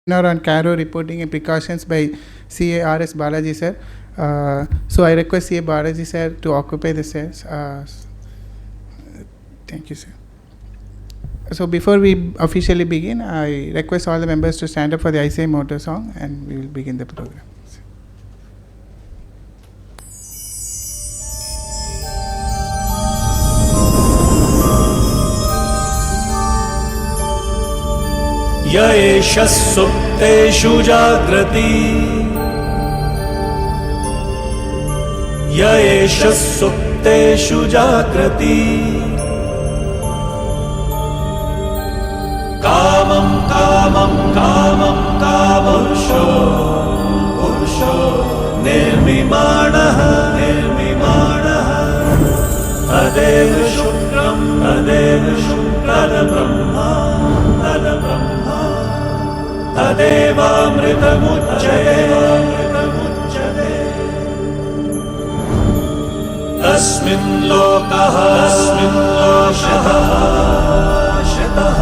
on CARO reporting and precautions by CARS BALAJI sir. So I request CA BALAJI sir to occupy the chairs. Thank you, sir. So before we officially begin, I request all the members to stand up for the ICI motto song, and we will begin the program. य एष सुप्तेषु जाग्रति य एष सुप्तेषु जाग्रति कामं कामं कामं कामुषो पुरुषो निर्मिमाणः निर्मिमाणः तदेव शुक्रं तद्ब्रह्मा तदेवामृतमुच्यते तस्मिन् लोकः शतः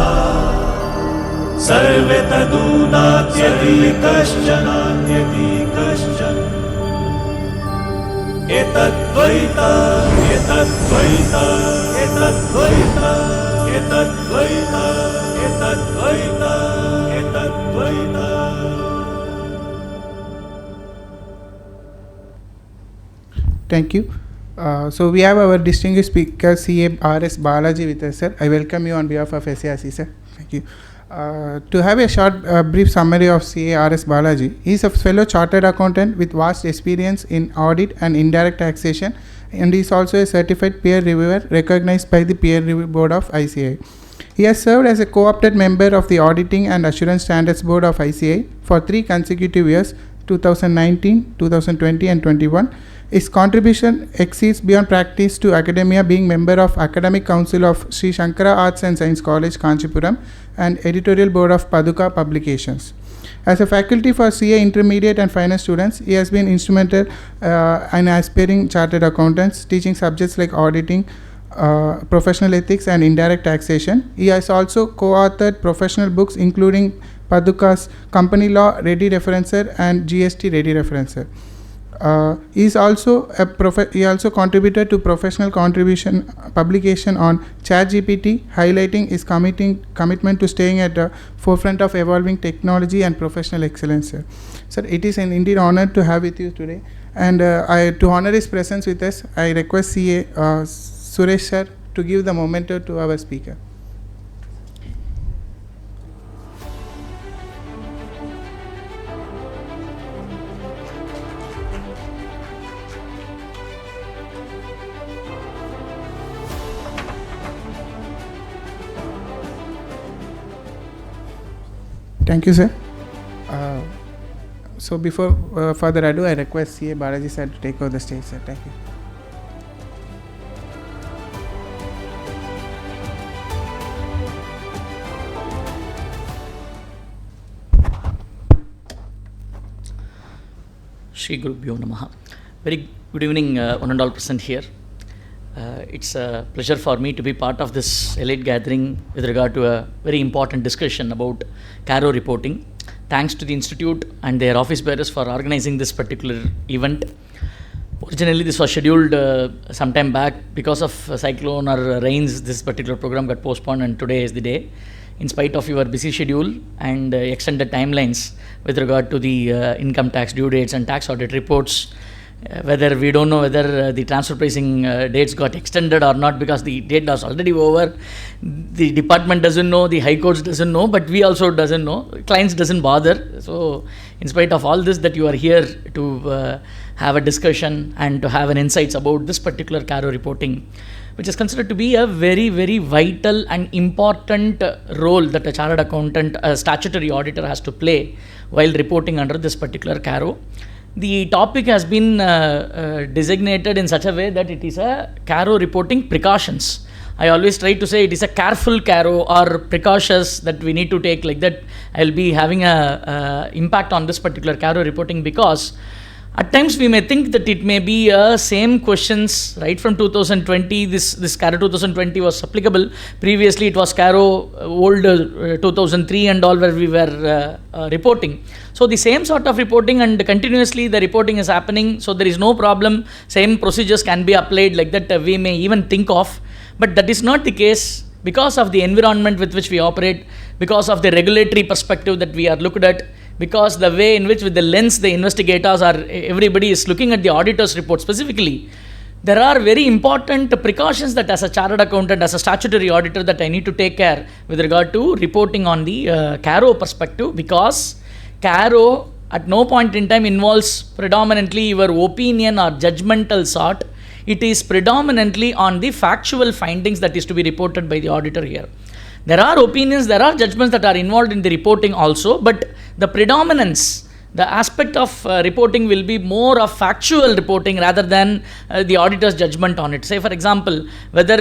सर्वे तदूनात्यति कश्चन एतद्वैता एतद्वैता एतद्वैता एतद्वैता एतद्वैता एतद्वैता. Thank you. So we have our distinguished speaker CARS BALAJI with us, sir. I welcome you on behalf of SIRC, sir. Thank you. To have a short brief summary of CARS BALAJI, he is a fellow chartered accountant with vast experience in audit and indirect taxation, and he is also a certified peer reviewer recognized by the peer review board of ICAI. He has served as a co-opted member of the Auditing and Assurance Standards Board of ICAI for 3 consecutive years, 2019, 2020 and 21. His contribution exceeds beyond practice to academia, being member of Academic Council of Sri Shankara Arts and Science College, Kanchipuram, and editorial board of Paduka Publications. As a faculty for CA intermediate and final students, he has been instrumental in aspiring chartered accountants, teaching subjects like auditing, professional ethics and indirect taxation. He has also co-authored professional books including Paduka's Company Law Ready Referencer and GST Ready Referencer. He also contributed to professional contribution publication on ChatGPT, highlighting his commitment to staying at the forefront of evolving technology and professional excellence. Sir, it is an indeed honor to have with you today, and to honor his presence with us, I request CA Suresh sir to give the memento to our speaker. Thank you, sir. So before further ado, I request CA BALAJI sir to take over the stage, sir. Thank you. Shri Gurubhyo Namaha. Very good evening, one and all present here. It's a pleasure for me to be part of this elite gathering with regard to a very important discussion about CARO reporting. Thanks to the Institute and their office bearers for organizing this particular event. Originally, this was scheduled some time back. Because of cyclone or rains, this particular program got postponed, and today is the day. In spite of your busy schedule and extended timelines with regard to the income tax due dates and tax audit reports, whether we don't know whether the transfer pricing dates got extended or not, because the date was already over. The department doesn't know, the high courts doesn't know, but we also doesn't know. Clients doesn't bother. So in spite of all this, that you are here to have a discussion and to have an insights about this particular CARO reporting, which is considered to be a very, very vital and important role that a chartered accountant, a statutory auditor has to play while reporting under this particular CARO. The topic has been designated in such a way that it is a CARO reporting precautions. I always try to say it is a careful CARO or precautions that we need to take, like that. I'll be having a impact on this particular CARO reporting because At times we may think that it may be same questions right from 2020. This CARO 2020 was applicable. Previously it was CARO old 2003 and all, where we were reporting. So the same sort of reporting, and continuously the reporting is happening. So there is no problem. Same procedures can be applied like that. We may even think of, but that is not the case because of the environment with which we operate, because of the regulatory perspective that we are looked at, because the way in which, with the lens the investigators are, everybody is looking at the auditor's report specifically. There are very important precautions that as a chartered accountant, as a statutory auditor, that I need to take care with regard to reporting on the CARO perspective, because CARO at no point in time involves predominantly your opinion or judgmental sort. It is predominantly on the factual findings that is to be reported by the auditor here. There are opinions, there are judgments that are involved in the reporting also, but the predominance, the aspect of reporting will be more of factual reporting rather than the auditor's judgment on it. Say for example, whether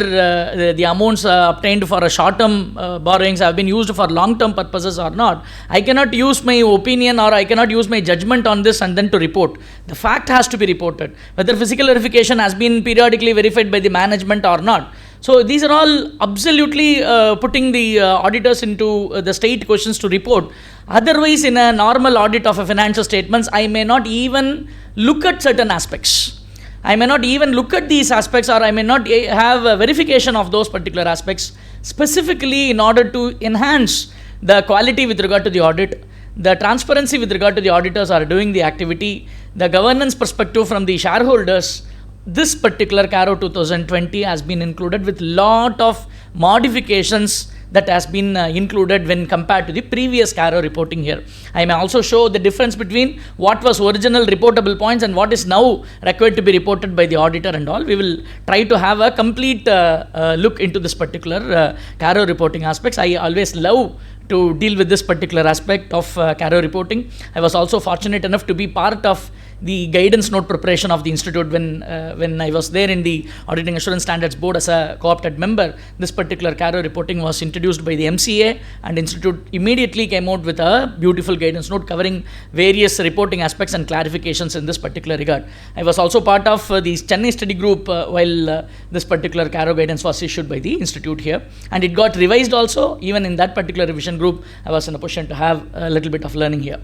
the amounts obtained for a short-term borrowings have been used for long-term purposes or not. I cannot use my opinion or I cannot use my judgment on this and then to report. The fact has to be reported. Whether physical verification has been periodically verified by the management or not. So these are all absolutely putting the auditors into the state questions to report. Otherwise, in a normal audit of a financial statements, I may not even look at certain aspects. I may not even look at these aspects, or I may not have a verification of those particular aspects, specifically in order to enhance the quality with regard to the audit, the transparency with regard to the auditors are doing the activity, the governance perspective from the shareholders. This particular CARO 2020 has been included with lot of modifications that has been included when compared to the previous CARO reporting here. I may also show the difference between what was original reportable points and what is now required to be reported by the auditor and all. We will try to have a complete look into this particular CARO reporting aspects. I always love to deal with this particular aspect of CARO reporting. I was also fortunate enough to be part of the guidance note preparation of the institute when I was there in the Auditing Assurance Standards Board as a co-opted member. This particular CARO reporting was introduced by the MCA, and institute immediately came out with a beautiful guidance note covering various reporting aspects and clarifications in this particular regard. I was also part of the Chennai study group while this particular CARO guidance was issued by the institute here, and it got revised also. Even in that particular revision group, I was in a position to have a little bit of learning here.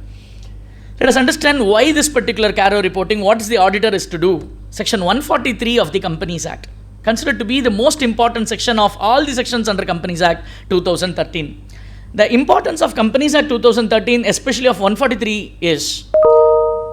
Let us understand why this particular CARO reporting, what is the auditor is to do. Section 143 of the Companies Act, considered to be the most important section of all the sections under Companies Act 2013. The importance of Companies Act 2013, especially of 143, is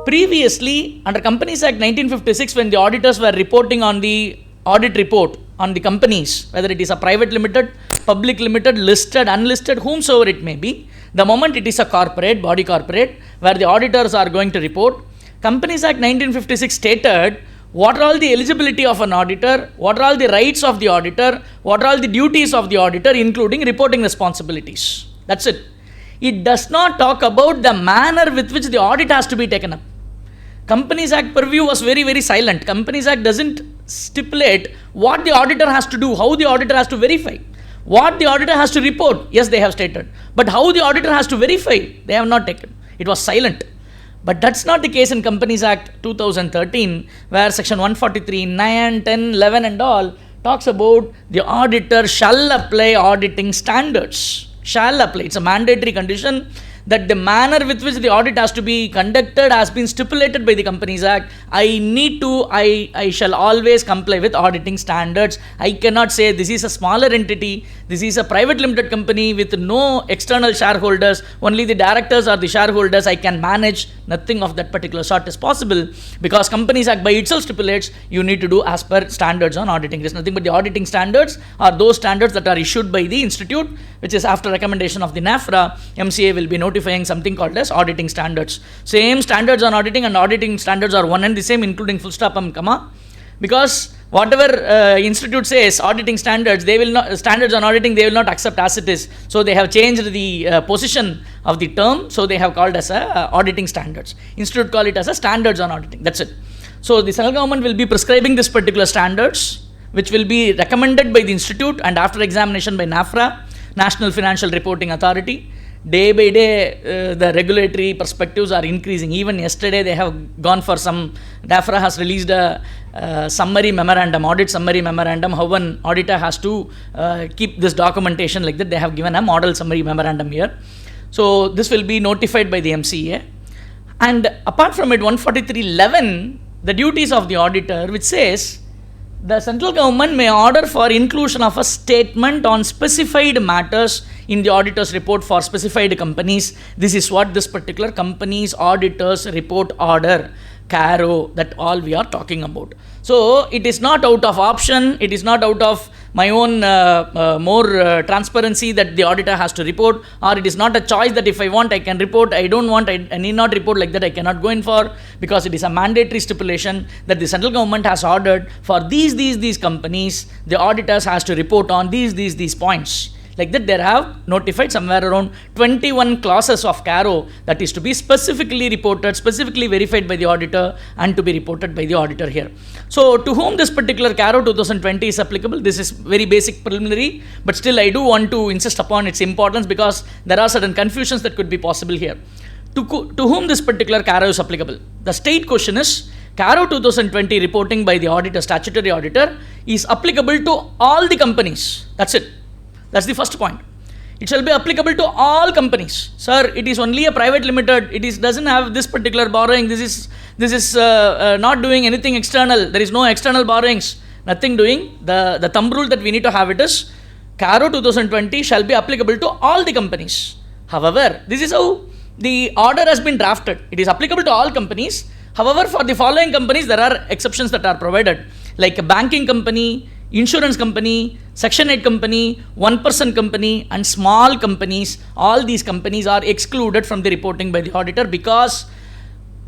previously under Companies Act 1956, when the auditors were reporting on the audit report on the companies, whether it is a private limited, public limited, listed, unlisted, whomsoever it may be, the moment it is a corporate, body corporate, where the auditors are going to report, Companies Act 1956 stated what are all the eligibility of an auditor, what are all the rights of the auditor, what are all the duties of the auditor, including reporting responsibilities. That's it. It does not talk about the manner with which the audit has to be taken up. Companies Act purview was very, very silent. Companies Act doesn't stipulate what the auditor has to do, how the auditor has to verify. What the auditor has to report, yes, they have stated. But how the auditor has to verify, they have not taken. It was silent. But that's not the case in Companies Act 2013, where section 143, 9, 10, 11 and all talks about the auditor shall apply auditing standards. Shall apply. It's a mandatory condition that the manner with which the audit has to be conducted has been stipulated by the Companies Act. I shall always comply with auditing standards. I cannot say this is a smaller entity, this is a private limited company with no external shareholders, only the directors are the shareholders, I can manage. Nothing of that particular sort is possible, because Companies Act by itself stipulates you need to do as per standards on auditing. There's nothing but the auditing standards are those standards that are issued by the institute, which is after recommendation of the NAFRA. MCA will be notifying something called as auditing standards. Same standards on auditing and auditing standards are one and the same, including full stop and comma, because whatever institute says auditing standards, they will not, standards on auditing, they will not accept as it is. So they have changed the position of the term, so they have called as a auditing standards. Institute call it as a standards on auditing. That's it. So the central government will be prescribing this particular standards, which will be recommended by the institute and after examination by NAFRA, National Financial Reporting Authority. day by day the regulatory perspectives are increasing. Even yesterday they have gone for some, DAFRA has released a summary memorandum, audit summary memorandum, how an auditor has to keep this documentation like that. They have given a model summary memorandum here. So this will be notified by the MCA. And apart from it, 143.11, the duties of the auditor, which says the central government may order for inclusion of a statement on specified matters in the auditor's report for specified companies. This is what this particular company's auditor's report order, CARO, that all we are talking about. So it is not out of option, it is not out of my own more transparency that the auditor has to report, or it is not a choice that if I want I can report, I don't want, I need not report, like that I cannot go in for, because it is a mandatory stipulation that the central government has ordered for these companies, the auditors has to report on these points. Like that, they have notified somewhere around 21 clauses of CARO that is to be specifically reported, specifically verified by the auditor, and to be reported by the auditor here. So, to whom this particular CARO 2020 is applicable? This is very basic preliminary, but still I do want to insist upon its importance because there are certain confusions that could be possible here. To whom this particular CARO is applicable? The state question is, CARO 2020 reporting by the auditor, statutory auditor, is applicable to all the companies. That's it. That's the first point. It shall be applicable to all companies. Sir, it is only a private limited. It doesn't have this particular borrowing. This is not doing anything external. There is no external borrowings. Nothing doing. The thumb rule that we need to have it is CARO 2020 shall be applicable to all the companies. However, this is how the order has been drafted. It is applicable to all companies. However, for the following companies, there are exceptions that are provided, like a banking company, insurance company, Section 8 company, 1% company, and small companies. All these companies are excluded from the reporting by the auditor because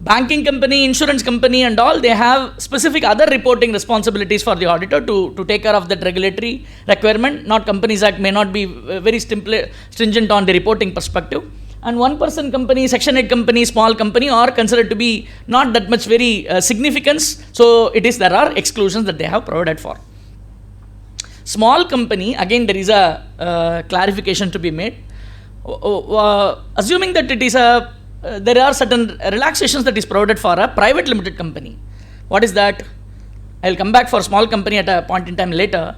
banking company, insurance company and all, they have specific other reporting responsibilities for the auditor to take care of that regulatory requirement. Not Companies Act may not be very stringent on the reporting perspective. And 1% company, Section 8 company, small company are considered to be not that much very significance. So there are exclusions that they have provided for. Small company, again there is a clarification to be made. Assuming that it is there are certain relaxations that is provided for a private limited company. What is that? I will come back for small company at a point in time later.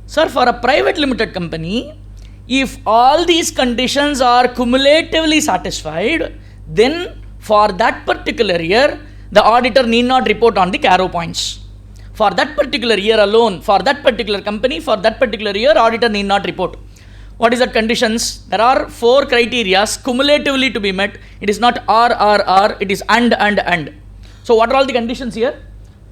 Sir, for a private limited company, if all these conditions are cumulatively satisfied, then for that particular year, the auditor need not report on the CARO points. For that particular year alone, for that particular company, for that particular year, auditor need not report. What is that conditions? There are 4 criteria cumulatively to be met. It is not or, it is and. So what are all the conditions here?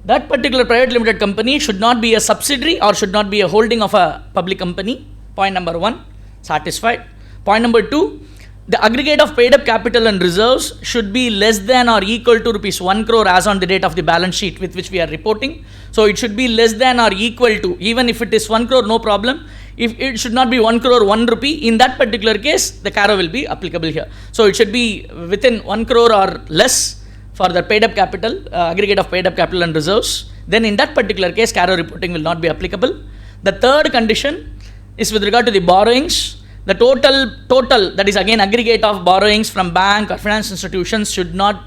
That particular private limited company should not be a subsidiary or should not be a holding of a public company. Point number 1, satisfied. Point number 2, the aggregate of paid up capital and reserves should be less than or equal to rupees 1 crore as on the date of the balance sheet with which we are reporting. So it should be less than or equal to, even if it is 1 crore, no problem. If it should not be 1 crore 1 rupee, in that particular case, the CARO will be applicable here. So it should be within 1 crore or less for the paid up capital, aggregate of paid up capital and reserves. Then in that particular case, CARO reporting will not be applicable. The third condition is with regard to the borrowings. The total, that is again aggregate of borrowings from bank or finance institutions should not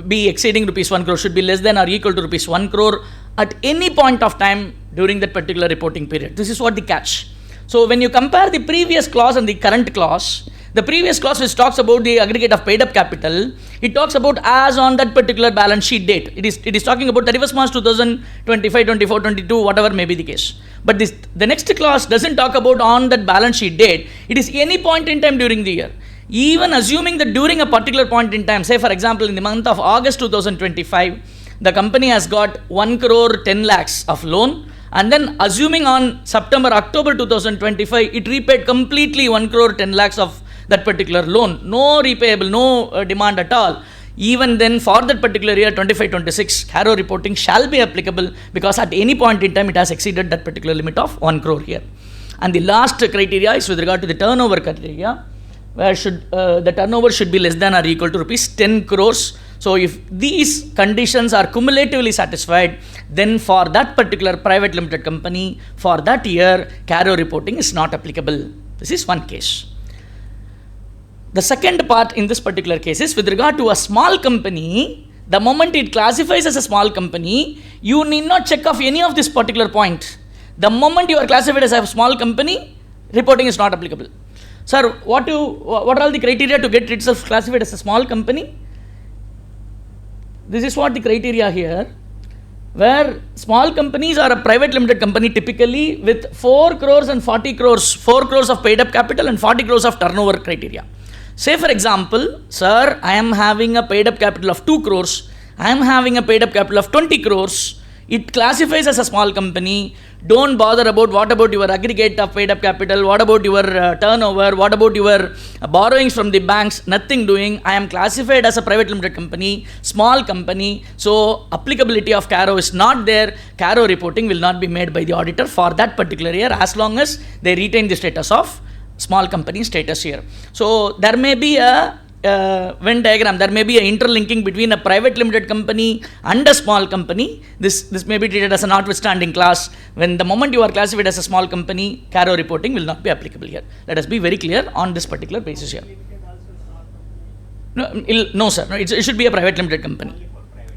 be exceeding rupees 1 crore, should be less than or equal to rupees 1 crore at any point of time during that particular reporting period. This is what the catch. So when you compare the previous clause and the current clause, the previous clause which talks about the aggregate of paid up capital, it talks about as on that particular balance sheet date. It is talking about 31st March 2025, 24, 22, whatever may be the case. But the next clause doesn't talk about on that balance sheet date. It is any point in time during the year. Even assuming that during a particular point in time, say for example in the month of August 2025, the company has got 1 crore 10 lakhs of loan, and then assuming on September, October 2025, it repaid completely 1 crore 10 lakhs of that particular loan. No repayable, no demand at all. Even then for that particular year 25-26, CARO reporting shall be applicable because at any point in time it has exceeded that particular limit of 1 crore here. And the last criteria is with regard to the turnover criteria, where the turnover should be less than or equal to rupees 10 crores. So if these conditions are cumulatively satisfied, then for that particular private limited company, for that year, CARO reporting is not applicable. This is one case. the second part in this particular case is with regard to a small company, the moment it classifies as a small company, you need not check off any of this particular point. The moment you are classified as a small company, reporting is not applicable. Sir, what are all the criteria to get itself classified as a small company? This is what the criteria here, where small companies are a private limited company typically with 4 crores and 40 crores, 4 crores of paid up capital and 40 crores of turnover criteria. Say for example, sir, I am having a paid up capital of 2 crores, I am having a paid up capital of 20 crores, it classifies as a small company. Don't bother about what about your aggregate of paid up capital, what about your turnover, what about your borrowings from the banks, nothing doing. I am classified as a private limited company, small company, so applicability of CARO is not there. CARO reporting will not be made by the auditor for that particular year as long as they retain the status of small company status here. So there may be a Venn diagram, there may be an interlinking between a private limited company and a small company. This may be treated as a notwithstanding clause. When the moment you are classified as a small company, CARO reporting will not be applicable here. Let us be very clear on this particular basis here. No sir, no, it should be a private limited company.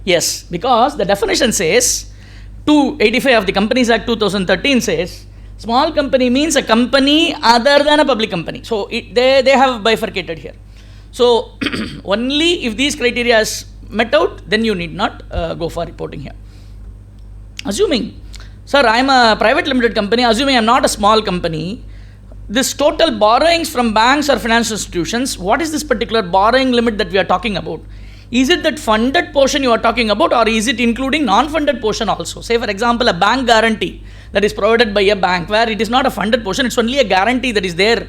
Yes, because the definition says, 285 of the Companies Act 2013 says, small company means a company other than a public company. So they have bifurcated here. So only if these criteria is met out, then you need not go for reporting here. Assuming, sir, I am a private limited company, assuming I am not a small company, this total borrowings from banks or financial institutions, what is this particular borrowing limit that we are talking about? Is it that funded portion you are talking about, or is it including non-funded portion also? Say for example, a bank guarantee that is provided by a bank where it is not a funded portion, it's only a guarantee that is there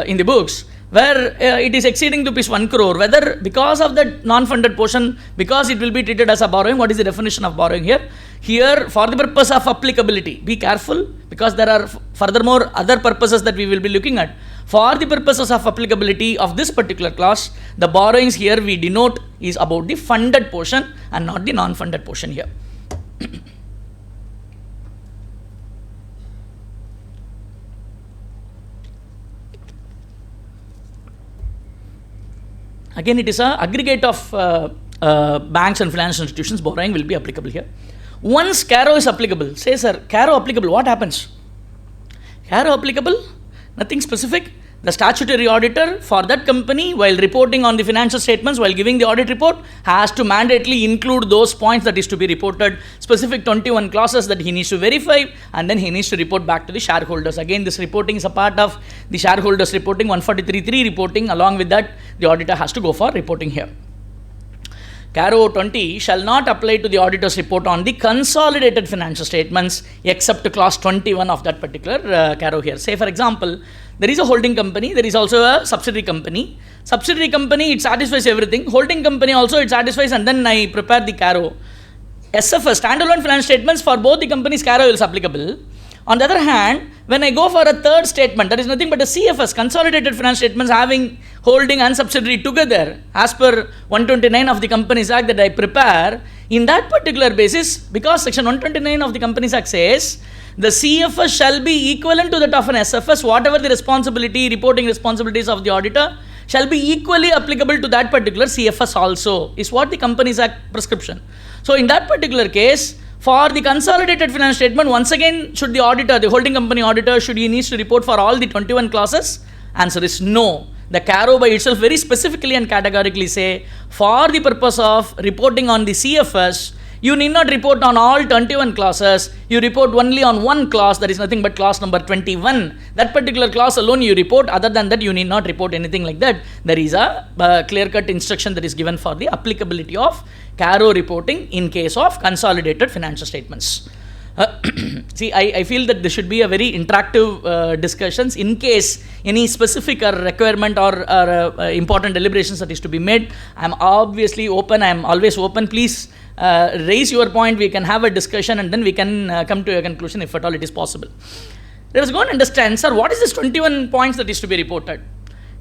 in the books, where it is exceeding to 1 crore, whether because of that non-funded portion, because it will be treated as a borrowing, what is the definition of borrowing here? Here, for the purpose of applicability, be careful, because there are furthermore other purposes that we will be looking at. For the purposes of applicability of this particular clause, the borrowings here we denote is about the funded portion and not the non-funded portion here. Again, it is an aggregate of banks and financial institutions. Borrowing will be applicable here. Once CARO is applicable, say sir, CARO applicable, what happens? CARO applicable, nothing specific. The statutory auditor for that company, while reporting on the financial statements, while giving the audit report, has to mandatorily include those points that is to be reported, specific 21 clauses that he needs to verify, and then he needs to report back to the shareholders. Again, this reporting is a part of the shareholders reporting, 143.3 reporting. Along with that, the auditor has to go for reporting here. CARO 20 shall not apply to the auditor's report on the consolidated financial statements except clause 21 of that particular CARO here. Say for example, there is a holding company, there is also a subsidiary company. Subsidiary company, it satisfies everything. Holding company also, it satisfies, and then I prepare the CARO. SFS, standalone financial statements for both the companies, CARO is applicable. On the other hand, when I go for a third statement, that is nothing but a CFS, consolidated financial statements having holding and subsidiary together, as per 129 of the Companies Act that I prepare, in that particular basis, because section 129 of the Companies Act says, the CFS shall be equivalent to that of an SFS, whatever the responsibility, reporting responsibilities of the auditor, shall be equally applicable to that particular CFS also, is what the Companies Act prescription. So in that particular case, for the consolidated financial statement, once again, should the auditor, the holding company auditor, should he needs to report for all the 21 clauses? Answer is no. The CARO by itself very specifically and categorically say, for the purpose of reporting on the CFS, you need not report on all 21 clauses, you report only on one clause, that is nothing but clause number 21. That particular clause alone you report, other than that you need not report anything like that. There is a clear-cut instruction that is given for the applicability of CARO reporting in case of consolidated financial statements. See, I feel that this should be a very interactive discussions in case any specific requirement or important deliberations that is to be made. I am obviously open, I am always open. Please raise your point, we can have a discussion and then we can come to a conclusion if at all it is possible. Let us go and understand, sir, what is this 21 points that is to be reported?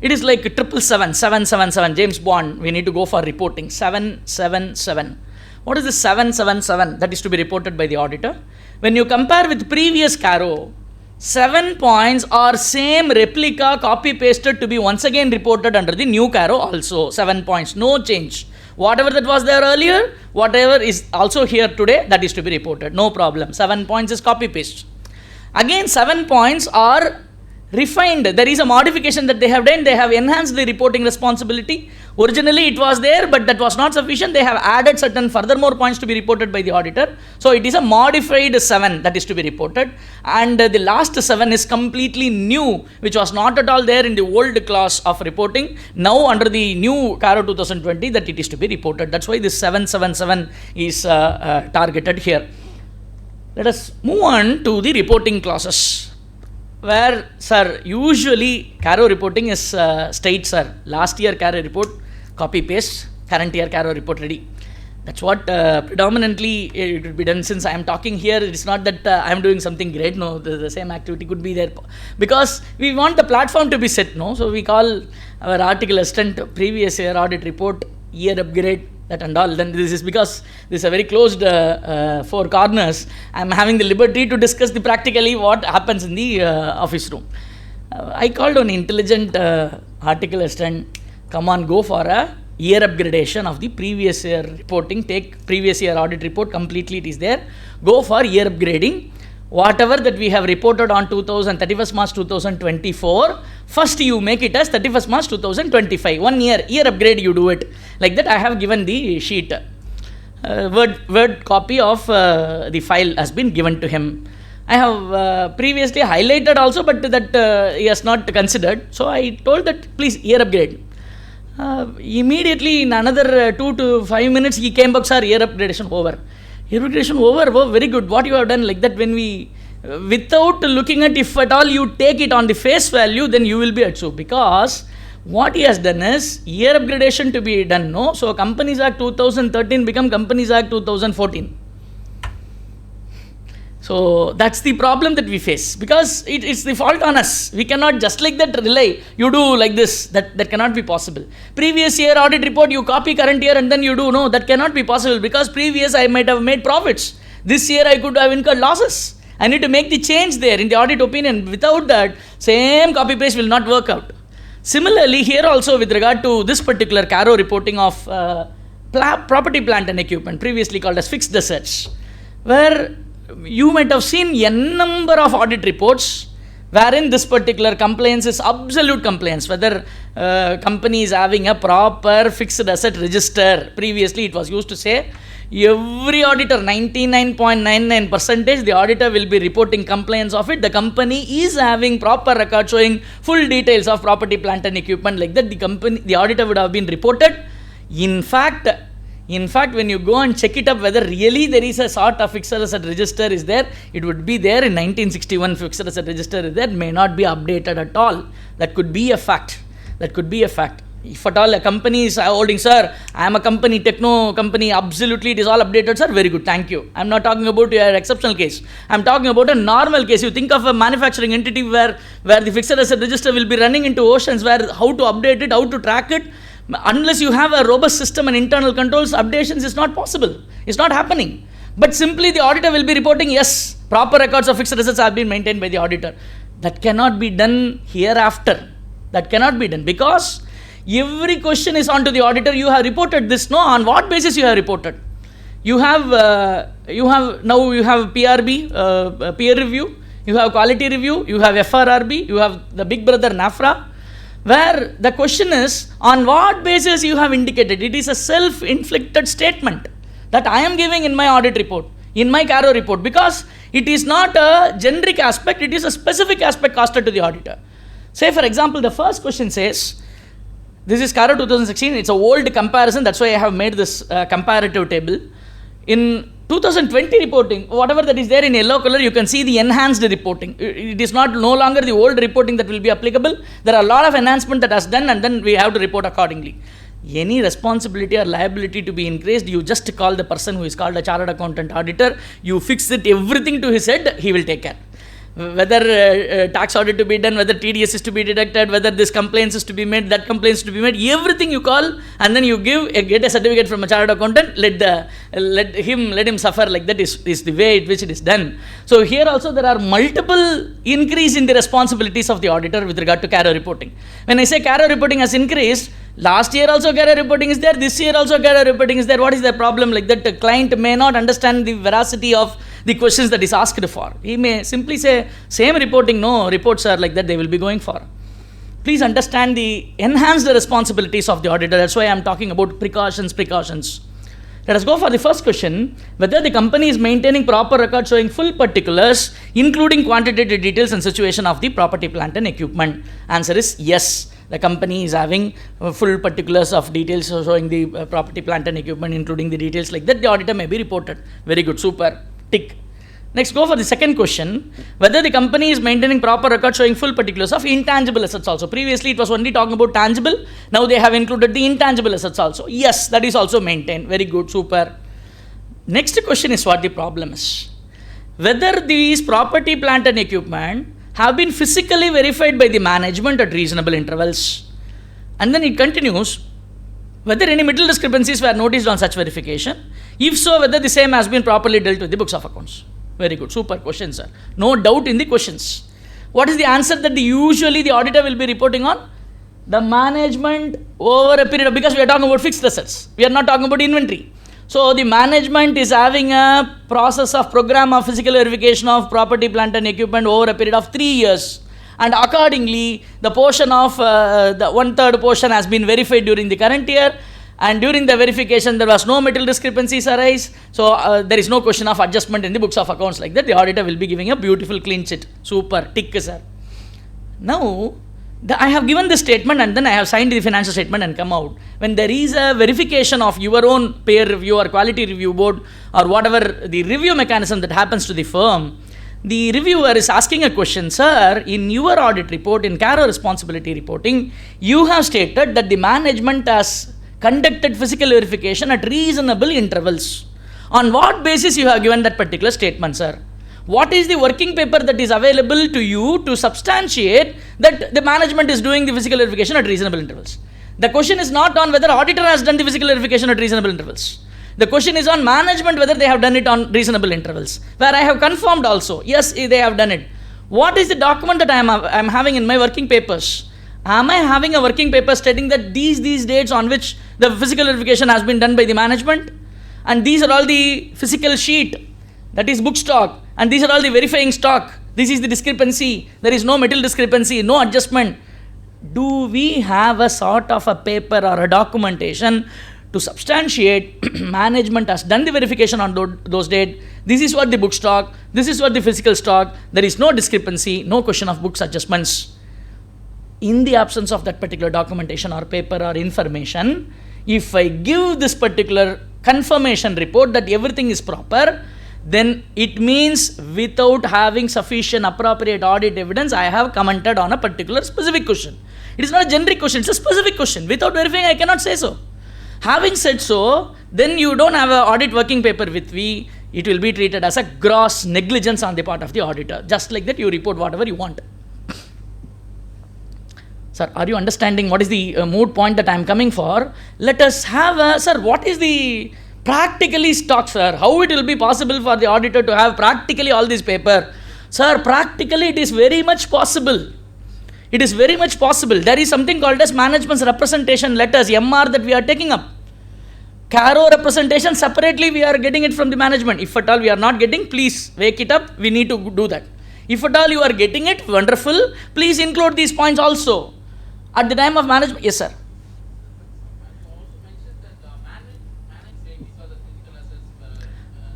It is like 777, James Bond, we need to go for reporting, 777. What is this 777 that is to be reported by the auditor? When you compare with previous CARO, 7 points are same replica copy pasted to be once again reported under the new CARO also. 7 points, no change. Whatever that was there earlier, whatever is also here today, that is to be reported. No problem. 7 points is copy paste. Again, 7 points are refined. There is a modification that they have done. They have enhanced the reporting responsibility. Originally it was there, but that was not sufficient. They have added certain furthermore points to be reported by the auditor. So it is a modified 7 that is to be reported, and the last 7 is completely new, which was not at all there in the old class of reporting. Now under the new CARO 2020, that it is to be reported. That's why this 777 is targeted here. Let us move on to the reporting clauses, where, sir, usually CARO reporting is straight, sir. Last year CARO report, copy paste, current year CARO report ready. That's what predominantly it will be done. Since I am talking here, it is not that I am doing something great, no, the same activity could be there, because we want the platform to be set, no. So we call our article assistant previous year audit report, year upgrade, that and all. Then this is because this is a very closed 4 corners. I am having the liberty to discuss the practically what happens in the office room. I called on intelligent article assistant, come on, go for a year upgradation of the previous year reporting. Take previous year audit report, completely it is there. Go for year upgrading. Whatever that we have reported on 31st March 2024, first you make it as 31st March 2025. 1 year upgrade you do it. Like that I have given the sheet. Word copy of the file has been given to him. I have previously highlighted also, but that he has not considered. So I told that please year upgrade. Immediately in another 2 to 5 minutes he came back, sir, year upgradation over. Year upgradation over, oh, very good. What you have done, like that, when we, without looking at if at all you take it on the face value, then you will be at so. Because what he has done is year upgradation to be done, no. So Companies Act 2013 become Companies Act 2014. So that's the problem that we face, because it's the fault on us. We cannot just like that rely, you do like this, that cannot be possible. Previous year audit report, you copy current year and then you do, no, that cannot be possible, because previous I might have made profits. This year I could have incurred losses. I need to make the change there in the audit opinion. Without that, same copy paste will not work out. Similarly, here also with regard to this particular CARO reporting of property, plant and equipment, previously called as fixed assets, where you might have seen a number of audit reports wherein this particular compliance is absolute compliance, whether company is having a proper fixed asset register. Previously it was used to say every auditor, 99.99%, the auditor will be reporting compliance of it. The company is having proper record showing full details of property, plant and equipment. Like that, the auditor would have been reported. In fact, when you go and check it up whether really there is a sort of fixed asset register is there, it would be there in 1961 fixed asset register is there, may not be updated at all. That could be a fact. If at all a company is holding, sir, I am a company, techno company, absolutely it is all updated, sir, very good, thank you. I am not talking about your exceptional case. I am talking about a normal case. You think of a manufacturing entity where the fixed asset register will be running into oceans, where how to update it, how to track it. Unless you have a robust system and internal controls, updations is not possible. It's not happening. But simply the auditor will be reporting, yes, proper records of fixed assets have been maintained by the auditor. That cannot be done hereafter. That cannot be done, because every question is on to the auditor. You have reported this, no? On what basis you have reported? You have PRB, peer review. You have quality review. You have FRRB. You have the big brother NAFRA. Where the question is, on what basis you have indicated? It is a self-inflicted statement that I am giving in my audit report, in my CARO report, because it is not a generic aspect, it is a specific aspect costed to the auditor. Say for example, the first question says, this is CARO 2016, it's a old comparison, that's why I have made this comparative table. In 2020 reporting, whatever that is there in yellow color, you can see the enhanced reporting. It is not no longer the old reporting that will be applicable. There are a lot of enhancement that has done, and then we have to report accordingly. Any responsibility or liability to be increased, you just call the person who is called a chartered accountant auditor, you fix it everything to his head, he will take care. whether tax audit to be done, whether TDS is to be deducted, whether this complaints is to be made, that complaints to be made, everything you call, and then you get a certificate from a chartered accountant, let him suffer. Like that is the way in which it is done. So here also there are multiple increase in the responsibilities of the auditor with regard to CARO reporting. When I say CARO reporting has increased, last year also CARO reporting is there, this year also CARO reporting is there. What is the problem? Like that the client may not understand the veracity of the questions that is asked for. He may simply say, same reporting, no, reports are like that, they will be going for. Please understand enhance the responsibilities of the auditor. That's why I am talking about precautions. Let us go for the first question, whether the company is maintaining proper records showing full particulars, including quantitative details and situation of the property, plant and equipment. Answer is yes. The company is having full particulars of details showing the property, plant and equipment, including the details like that. The auditor may be reported. Very good, super, tick. Next, go for the second question, whether the company is maintaining proper records showing full particulars of intangible assets also. Previously, it was only talking about tangible. Now they have included the intangible assets also. Yes, that is also maintained. Very good, super. Next question is what the problem is. Whether these property, plant and equipment have been physically verified by the management at reasonable intervals. And then it continues, whether any material discrepancies were noticed on such verification. If so, whether the same has been properly dealt with the books of accounts. Very good, super question, sir. No doubt in the questions. What is the answer that usually the auditor will be reporting on? The management over a period of, because we are talking about fixed assets. We are not talking about inventory. So the management is having a process of program of physical verification of property, plant and equipment over a period of 3 years. And accordingly, the portion of the 1/3 portion has been verified during the current year. And during the verification, there was no material discrepancies arise. So there is no question of adjustment in the books of accounts like that. The auditor will be giving a beautiful clean sheet. Super, tick, sir. Now, I have given this statement and then I have signed the financial statement and come out. When there is a verification of your own peer review or quality review board or whatever the review mechanism that happens to the firm, the reviewer is asking a question, sir, in your audit report, in CARO responsibility reporting, you have stated that the management has conducted physical verification at reasonable intervals. On what basis you have given that particular statement, sir? What is the working paper that is available to you to substantiate that the management is doing the physical verification at reasonable intervals? The question is not on whether auditor has done the physical verification at reasonable intervals. The question is on management whether they have done it on reasonable intervals, where I have confirmed also, yes, they have done it. What is the document that I am having in my working papers? Am I having a working paper stating that these dates on which the physical verification has been done by the management? And these are all the physical sheet, that is book stock, and these are all the verifying stock. This is the discrepancy. There is no material discrepancy, no adjustment. Do we have a sort of a paper or a documentation to substantiate management has done the verification on those dates? This is what the book stock, this is what the physical stock, there is no discrepancy, no question of books adjustments. In the absence of that particular documentation or paper or information, if I give this particular confirmation report that everything is proper, then it means without having sufficient appropriate audit evidence, I have commented on a particular specific question. It is not a generic question, it's a specific question. Without verifying, I cannot say so. Having said so, then you don't have an audit working paper with me, it will be treated as a gross negligence on the part of the auditor. Just like that, you report whatever you want. Sir, are you understanding what is the mood point that I am coming for? Let us have sir, what is the practically stock, sir? How it will be possible for the auditor to have practically all this paper? Sir, practically it is very much possible. It is very much possible. There is something called as management's representation letters, MR, that we are taking up. CARO representation separately we are getting it from the management. If at all we are not getting, please wake it up. We need to do that. If at all you are getting it, wonderful. Please include these points also. At the time of management, yes, sir.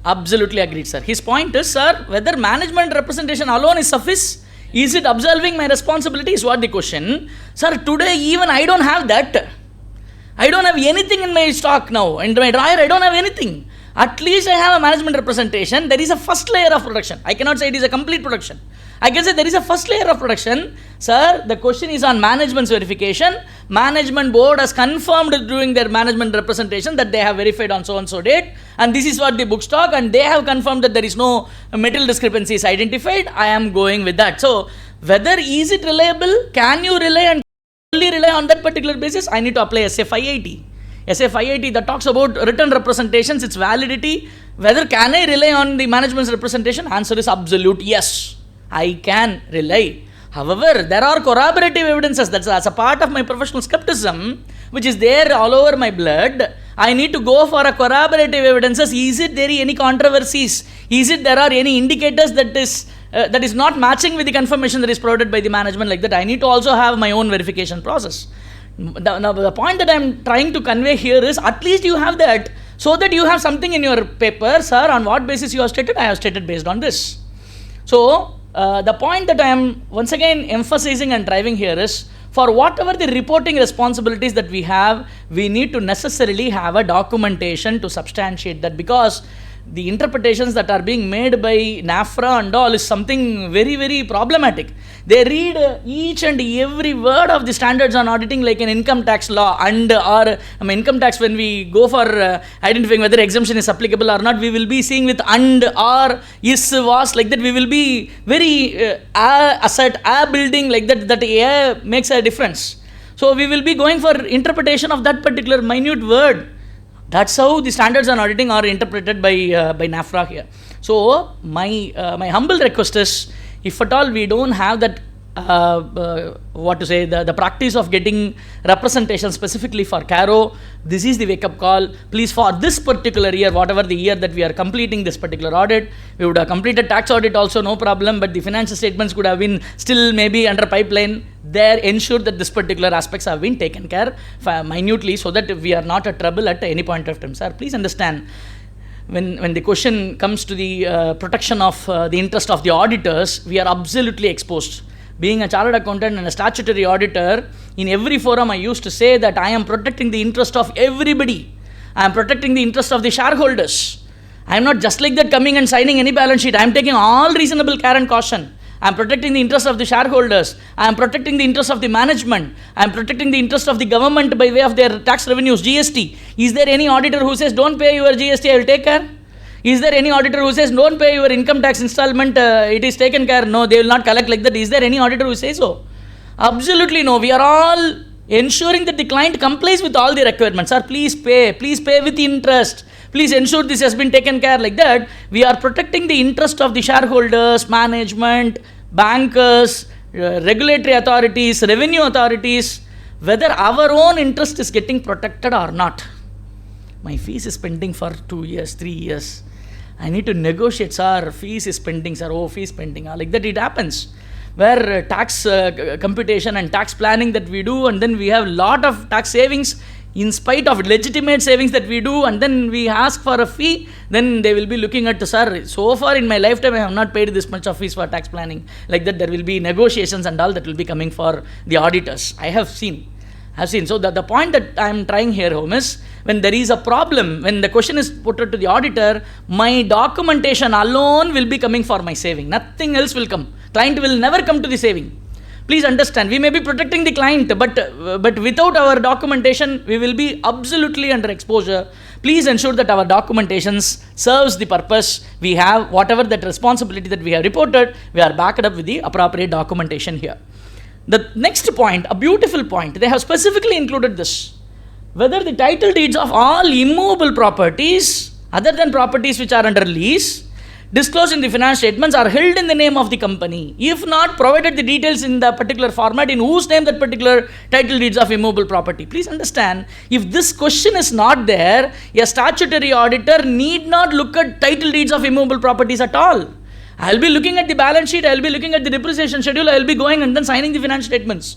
Absolutely agreed, sir. His point is, sir, whether management representation alone is sufficient, is it absolving my responsibility is what the question. Sir, today even I don't have that. I don't have anything in my stock now. In my dryer, I don't have anything. At least I have a management representation. There is a first layer of production. I cannot say it is a complete production. I can say there is a first layer of production. Sir, the question is on management's verification. management board has confirmed during their management representation that they have verified on so and so date, and this is what the book stock, and they have confirmed that there is no material discrepancies identified, I am going with that. So whether is it reliable, can you rely and only rely on that particular basis, I need to apply SA580. SA580 that talks about written representations, its validity, whether can I rely on the management's representation, answer is absolute yes, I can rely. However, there are corroborative evidences, that's as a part of my professional skepticism, which is there all over my blood. I need to go for a corroborative evidences. Is it there any controversies? Is it there are any indicators that is not matching with the confirmation that is provided by the management, like that? I need to also have my own verification process. Now, the point that I am trying to convey here is at least you have that, so that you have something in your paper, sir, on what basis you have stated, I have stated based on this. So, the point that I am once again emphasizing and driving here is, for whatever the reporting responsibilities that we have, we need to necessarily have a documentation to substantiate that, because the interpretations that are being made by NAFRA and all is something very, very problematic. They read each and every word of the standards on auditing like an income tax law, and or income tax, when we go for identifying whether exemption is applicable or not, we will be seeing with and, or, is, was, like that. We will be very asset, building like that, that makes a difference. So we will be going for interpretation of that particular minute word. That's how the standards on auditing are interpreted by NAFRA here. So my humble request is, if at all we don't have that, the practice of getting representation specifically for CARO, this is the wake-up call. Please, for this particular year, whatever the year that we are completing this particular audit, we would have completed tax audit also, no problem, but the financial statements could have been still maybe under pipeline. There, ensure that this particular aspects have been taken care minutely, so that we are not at trouble at any point of time. Sir, please understand, when the question comes to the protection of the interest of the auditors, we are absolutely exposed. Being a chartered accountant and a statutory auditor, in every forum I used to say that I am protecting the interest of everybody. I am protecting the interest of the shareholders. I am not just like that coming and signing any balance sheet. I am taking all reasonable care and caution. I am protecting the interest of the shareholders. I am protecting the interest of the management. I am protecting the interest of the government by way of their tax revenues, GST. Is there any auditor who says, don't pay your GST, I will take care? Is there any auditor who says, don't pay your income tax installment, it is taken care? No, they will not collect like that. Is there any auditor who says so? Absolutely no. We are all ensuring that the client complies with all the requirements. Sir, please pay with interest. Please ensure this has been taken care, like that. We are protecting the interest of the shareholders, management, bankers, regulatory authorities, revenue authorities, whether our own interest is getting protected or not. My fees is pending for 2 years, 3 years. I need to negotiate, sir, fees is pending, sir, fees pending. Like that it happens. Where tax computation and tax planning that we do, and then we have lot of tax savings in spite of legitimate savings that we do, and then we ask for a fee, then they will be looking at, sir, so far in my lifetime I have not paid this much of fees for tax planning. Like that there will be negotiations and all that will be coming for the auditors. I have seen. So the point that I am trying here home is, when there is a problem, when the question is put to the auditor, my documentation alone will be coming for my saving. Nothing else will come. Client will never come to the saving. Please understand, we may be protecting the client, but without our documentation, we will be absolutely under exposure. Please ensure that our documentations serves the purpose. We have whatever that responsibility that we have reported, we are backed up with the appropriate documentation here. The next point, a beautiful point, they have specifically included this. Whether the title deeds of all immovable properties, other than properties which are under lease, disclosed in the finance statements, are held in the name of the company. If not, provided the details in the particular format in whose name that particular title deeds of immovable property. Please understand, if this question is not there, a statutory auditor need not look at title deeds of immovable properties at all. I will be looking at the balance sheet, I will be looking at the depreciation schedule, I will be going and then signing the finance statements.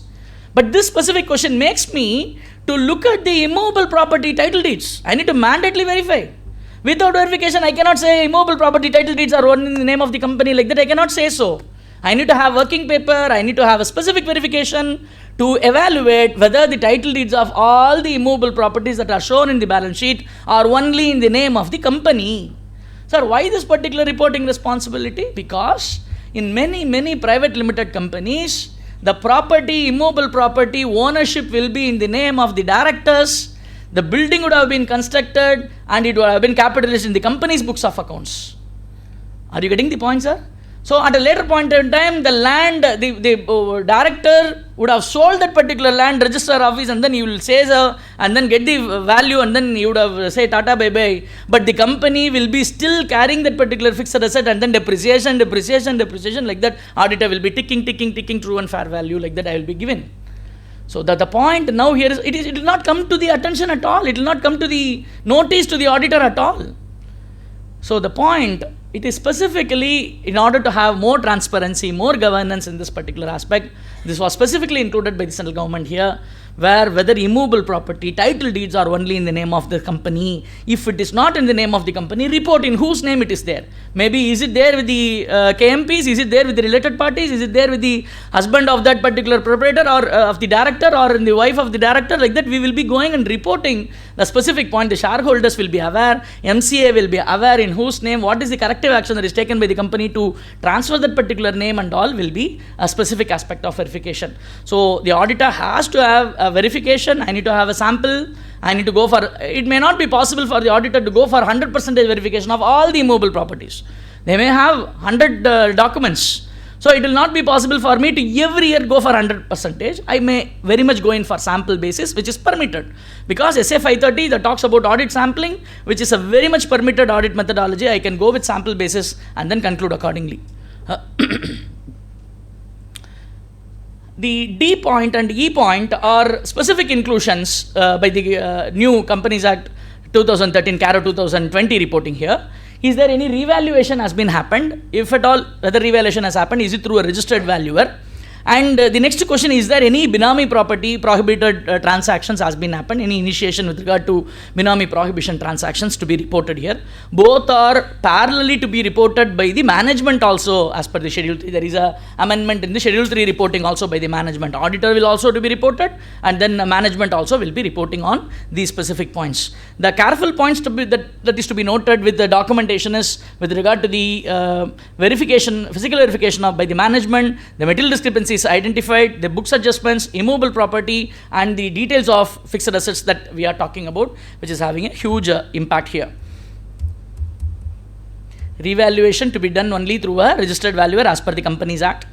But this specific question makes me to look at the immovable property title deeds. I need to mandately verify. Without verification, I cannot say immovable property title deeds are run in the name of the company, like that I cannot say so. I need to have working paper, I need to have a specific verification to evaluate whether the title deeds of all the immovable properties that are shown in the balance sheet are only in the name of the company. Sir, why this particular reporting responsibility? Because in many private limited companies, the property, immovable property, ownership will be in the name of the directors. The building would have been constructed and it would have been capitalized in the company's books of accounts. Are you getting the point, sir? So at a later point in time, the land, the director would have sold that particular land, register office, and then he will say so, and then get the value, and then he would have say tata bye bye. But the company will be still carrying that particular fixed asset, and then depreciation, like that. Auditor will be ticking true and fair value, like that I will be given. So that the point now here is, it will not come to the attention at all. It will not come to the notice to the auditor at all. So the point, it is specifically in order to have more transparency, more governance in this particular aspect. This was specifically included by the central government here, where whether immovable property, title deeds are only in the name of the company. If it is not in the name of the company, report in whose name it is there. Maybe is it there with the KMPs, is it there with the related parties, is it there with the husband of that particular proprietor or of the director or in the wife of the director, like that we will be going and reporting the specific point. The shareholders will be aware, MCA will be aware in whose name, what is the corrective action that is taken by the company to transfer that particular name, and all will be a specific aspect of verification. So the auditor has to have a verification. I need to have a sample. I need to go for, it may not be possible for the auditor to go for 100% verification of all the immovable properties. They may have 100 documents. So it will not be possible for me to every year go for 100%. I may very much go in for sample basis, which is permitted. Because SA 530 that talks about audit sampling, which is a very much permitted audit methodology, I can go with sample basis and then conclude accordingly. The D point and E point are specific inclusions by the new Companies Act 2013, CARO 2020 reporting here. Is there any revaluation has been happened? If at all, whether revaluation has happened, is it through a registered valuer? And the next question, is there any Binami property prohibited transactions has been happened? Any initiation with regard to Binami prohibition transactions to be reported here? Both are parallelly to be reported by the management also as per the Schedule 3. There is a amendment in the Schedule 3 reporting also by the management. Auditor will also to be reported, and then management also will be reporting on these specific points. The careful points to be that is to be noted with the documentation is with regard to the verification, physical verification of by the management, the material discrepancies identified, the books adjustments, immovable property, and the details of fixed assets that we are talking about, which is having a huge impact here. Revaluation to be done only through a registered valuer as per the Companies Act.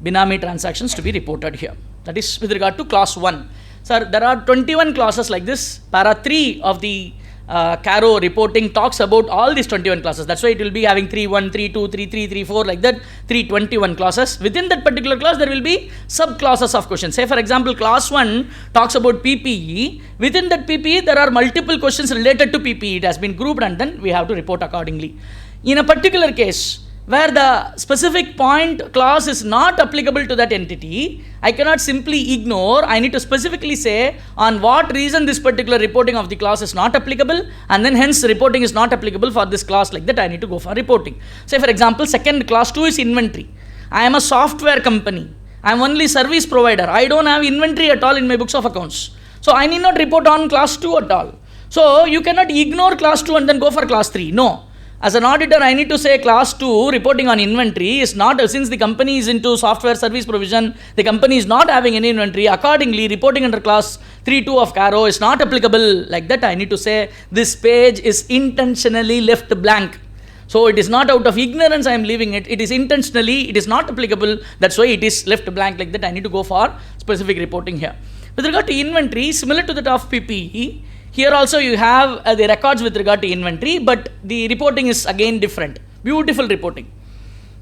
Binami transactions to be reported here. That is with regard to clause 1. Sir, there are 21 clauses like this. Para 3 of the CARO reporting talks about all these 21 clauses. That's why it will be having 3.1, 3.2, 3.3, 3.4 like that, 321 clauses. Within that particular clause, there will be sub-clauses of questions. Say for example, clause 1 talks about PPE. Within that PPE, there are multiple questions related to PPE. It has been grouped and then we have to report accordingly. In a particular case, where the specific point clause is not applicable to that entity, I cannot simply ignore. I need to specifically say on what reason this particular reporting of the clause is not applicable, and then hence reporting is not applicable for this clause, like that I need to go for reporting. Say for example, second clause 2 is inventory. I am a software company. I am only service provider. I don't have inventory at all in my books of accounts. So I need not report on clause 2 at all. So you cannot ignore clause 2 and then go for clause 3. No. As an auditor, I need to say clause 2 reporting on inventory is not, since the company is into software service provision, the company is not having any inventory. Accordingly, reporting under clause 3.2 of CARO is not applicable. Like that, I need to say this page is intentionally left blank. So it is not out of ignorance I am leaving it. It is intentionally, it is not applicable. That's why it is left blank. Like that, I need to go for specific reporting here. With regard to inventory, similar to that of PPE, here also you have the records with regard to inventory, but the reporting is again different. Beautiful reporting.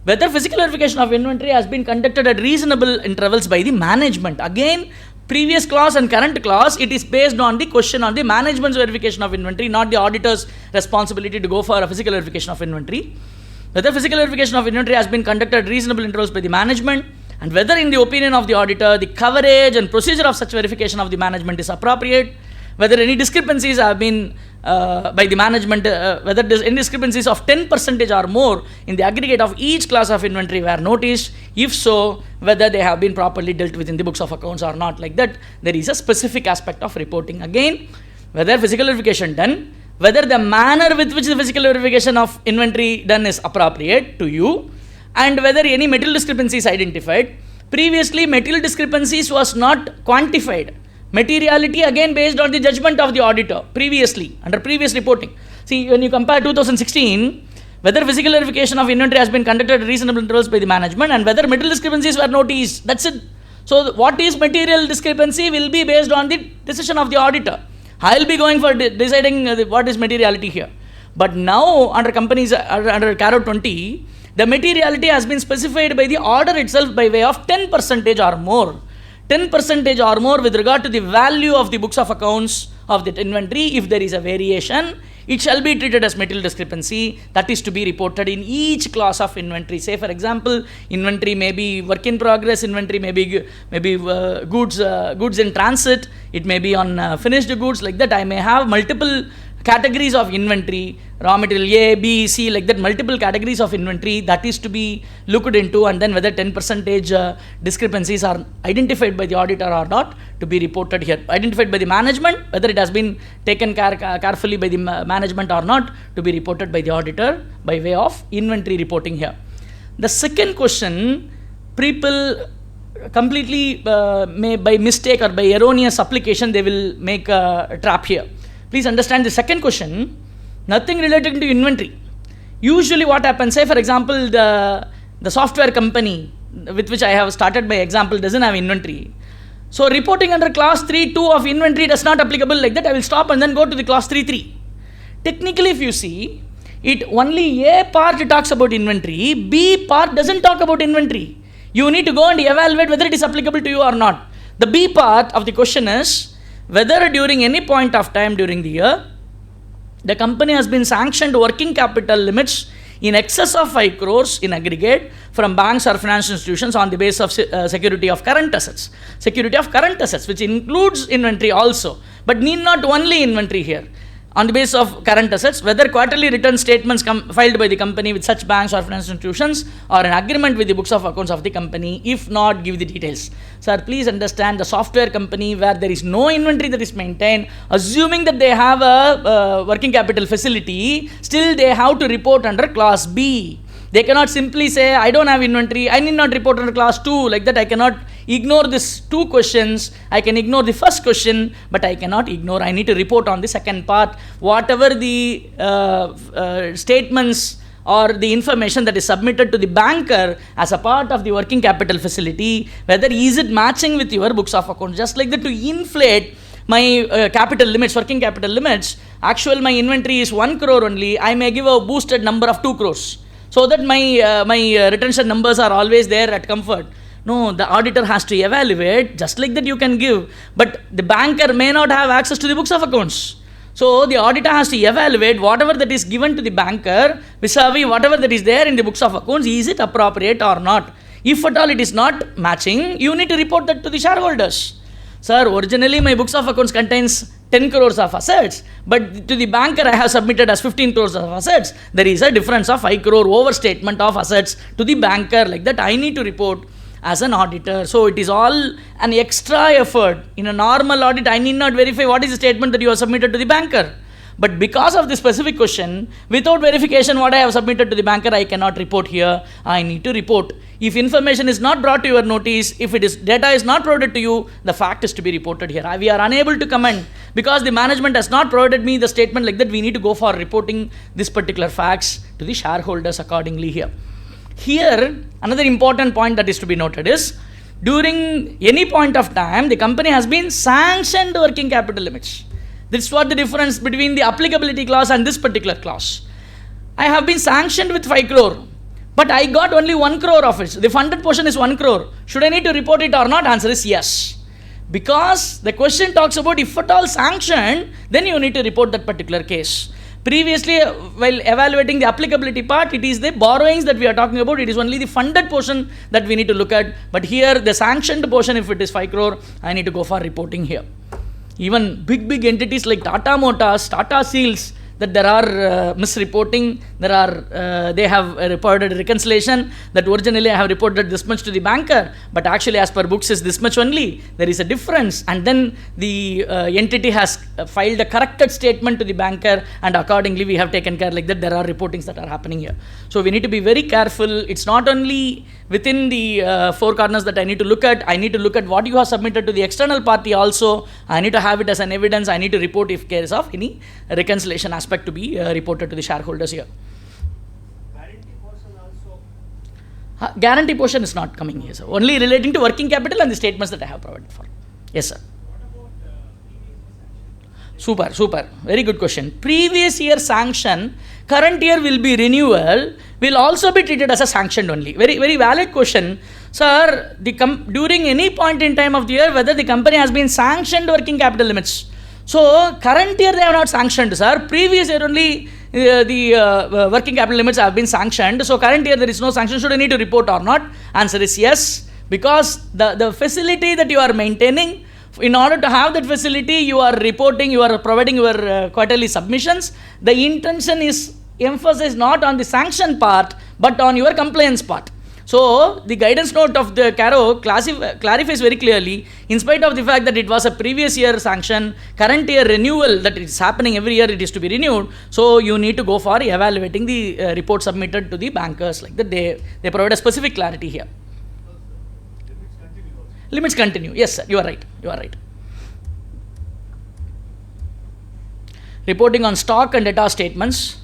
Whether physical verification of inventory has been conducted at reasonable intervals by the management. Again, previous clause and current clause, it is based on the question on the management's verification of inventory, not the auditor's responsibility to go for a physical verification of inventory. Whether physical verification of inventory has been conducted at reasonable intervals by the management, and whether in the opinion of the auditor, the coverage and procedure of such verification of the management is appropriate. Whether any discrepancies have been by the management, whether any discrepancies of 10% or more in the aggregate of each class of inventory were noticed. If so, whether they have been properly dealt with in the books of accounts or not. Like that, there is a specific aspect of reporting. Again, whether physical verification done, whether the manner with which the physical verification of inventory done is appropriate to you, and whether any material discrepancies identified, Previously, material discrepancies was not quantified. Materiality again based on the judgment of the auditor previously, under previous reporting. See, when you compare 2016, whether physical verification of inventory has been conducted at reasonable intervals by the management and whether material discrepancies were noticed. That's it. So, what is material discrepancy will be based on the decision of the auditor. I will be going for deciding what is materiality here. But now, under companies, under CARO 20, the materiality has been specified by the order itself by way of 10% or more. 10% or more with regard to the value of the books of accounts of that inventory. If there is a variation, it shall be treated as material discrepancy. That is to be reported in each class of inventory. Say, for example, inventory may be work in progress, inventory may be goods in transit, it may be on finished goods, like that. I may have multiple categories of inventory, raw material A, B, C, like that, multiple categories of inventory that is to be looked into, and then whether 10% discrepancies are identified by the auditor or not to be reported here. Identified by the management, whether it has been taken carefully by the management or not to be reported by the auditor by way of inventory reporting here. The second question, people completely may by mistake or by erroneous application they will make a trap here. Please understand the second question, nothing related to inventory. Usually what happens, say for example, the software company with which I have started my example doesn't have inventory. So reporting under class 3.2 of inventory does not applicable, like that. I will stop and then go to the class 3.3. Technically, if you see, it only A part talks about inventory, B part doesn't talk about inventory. You need to go and evaluate whether it is applicable to you or not. The B part of the question is, whether during any point of time during the year, the company has been sanctioned working capital limits in excess of 5 crores in aggregate from banks or financial institutions on the basis of security of current assets. Security of current assets, which includes inventory also, but need not only inventory here. On the basis of current assets, whether quarterly return statements filed by the company with such banks or financial institutions or an agreement with the books of accounts of the company. If not, give the details. Sir, please understand, the software company where there is no inventory that is maintained, assuming that they have a working capital facility, still they have to report under class B. They cannot simply say, I don't have inventory, I need not report under class 2, like that. I cannot ignore these two questions. I can ignore the first question, but I cannot ignore, I need to report on the second part. Whatever the statements or the information that is submitted to the banker as a part of the working capital facility, whether is it matching with your books of accounts, just like that, to inflate my capital limits, working capital limits. Actual my inventory is 1 crore only, I may give a boosted number of 2 crores. So that my retention numbers are always there at comfort. No, the auditor has to evaluate, just like that you can give, but the banker may not have access to the books of accounts. So the auditor has to evaluate whatever that is given to the banker vis-a-vis whatever that is there in the books of accounts, is it appropriate or not. If at all it is not matching, you need to report that to the shareholders. Sir, originally my books of accounts contains 10 crores of assets, but to the banker I have submitted as 15 crores of assets. There is a difference of 5 crore overstatement of assets to the banker, like that I need to report as an auditor. So it is all an extra effort. In a normal audit, I need not verify what is the statement that you have submitted to the banker. But because of this specific question, without verification what I have submitted to the banker, I cannot report here. I need to report. If information is not brought to your notice, if it is data is not provided to you, the fact is to be reported here. We are unable to comment because the management has not provided me the statement, like that. We need to go for reporting this particular facts to the shareholders accordingly here. Here, another important point that is to be noted is, during any point of time, the company has been sanctioned working capital limits. This is what the difference between the applicability clause and this particular clause. I have been sanctioned with 5 crore, but I got only 1 crore of it. The funded portion is 1 crore. Should I need to report it or not? Answer is yes. Because the question talks about if at all sanctioned, then you need to report that particular case. Previously, while evaluating the applicability part, it is the borrowings that we are talking about. It is only the funded portion that we need to look at. But here, the sanctioned portion, if it is 5 crore, I need to go for reporting here. Even big entities like Tata Motors, Tata Seals, that there are misreporting, they have reported reconciliation, that originally I have reported this much to the banker, but actually as per books is this much only, there is a difference, and then the entity has filed a corrected statement to the banker, and accordingly we have taken care like that. There are reportings that are happening here. So we need to be very careful. It's not only within the four corners that I need to look at. I need to look at what you have submitted to the external party also. I need to have it as an evidence. I need to report if case of any reconciliation aspect to be reported to the shareholders here. Guarantee portion also? Guarantee portion is not coming here, sir. Only relating to working capital and the statements that I have provided for. Yes, sir. Super. Very good question. Previous year sanction, current year will be renewal, will also be treated as a sanctioned only. Very valid question. Sir, during any point in time of the year, whether the company has been sanctioned working capital limits. So, current year they have not sanctioned, sir. Previous year only the working capital limits have been sanctioned. So, current year there is no sanction. Should I need to report or not? Answer is yes. Because the facility that you are maintaining, in order to have that facility, you are reporting, you are providing your quarterly submissions. The intention is emphasis not on the sanction part, but on your compliance part. So, the guidance note of the CARO clarifies very clearly, in spite of the fact that it was a previous year sanction, current year renewal that is happening every year, it is to be renewed. So, you need to go for evaluating the report submitted to the bankers. Like that, they provide a specific clarity here. Limits continue. Yes, sir. You are right. Reporting on stock and data statements.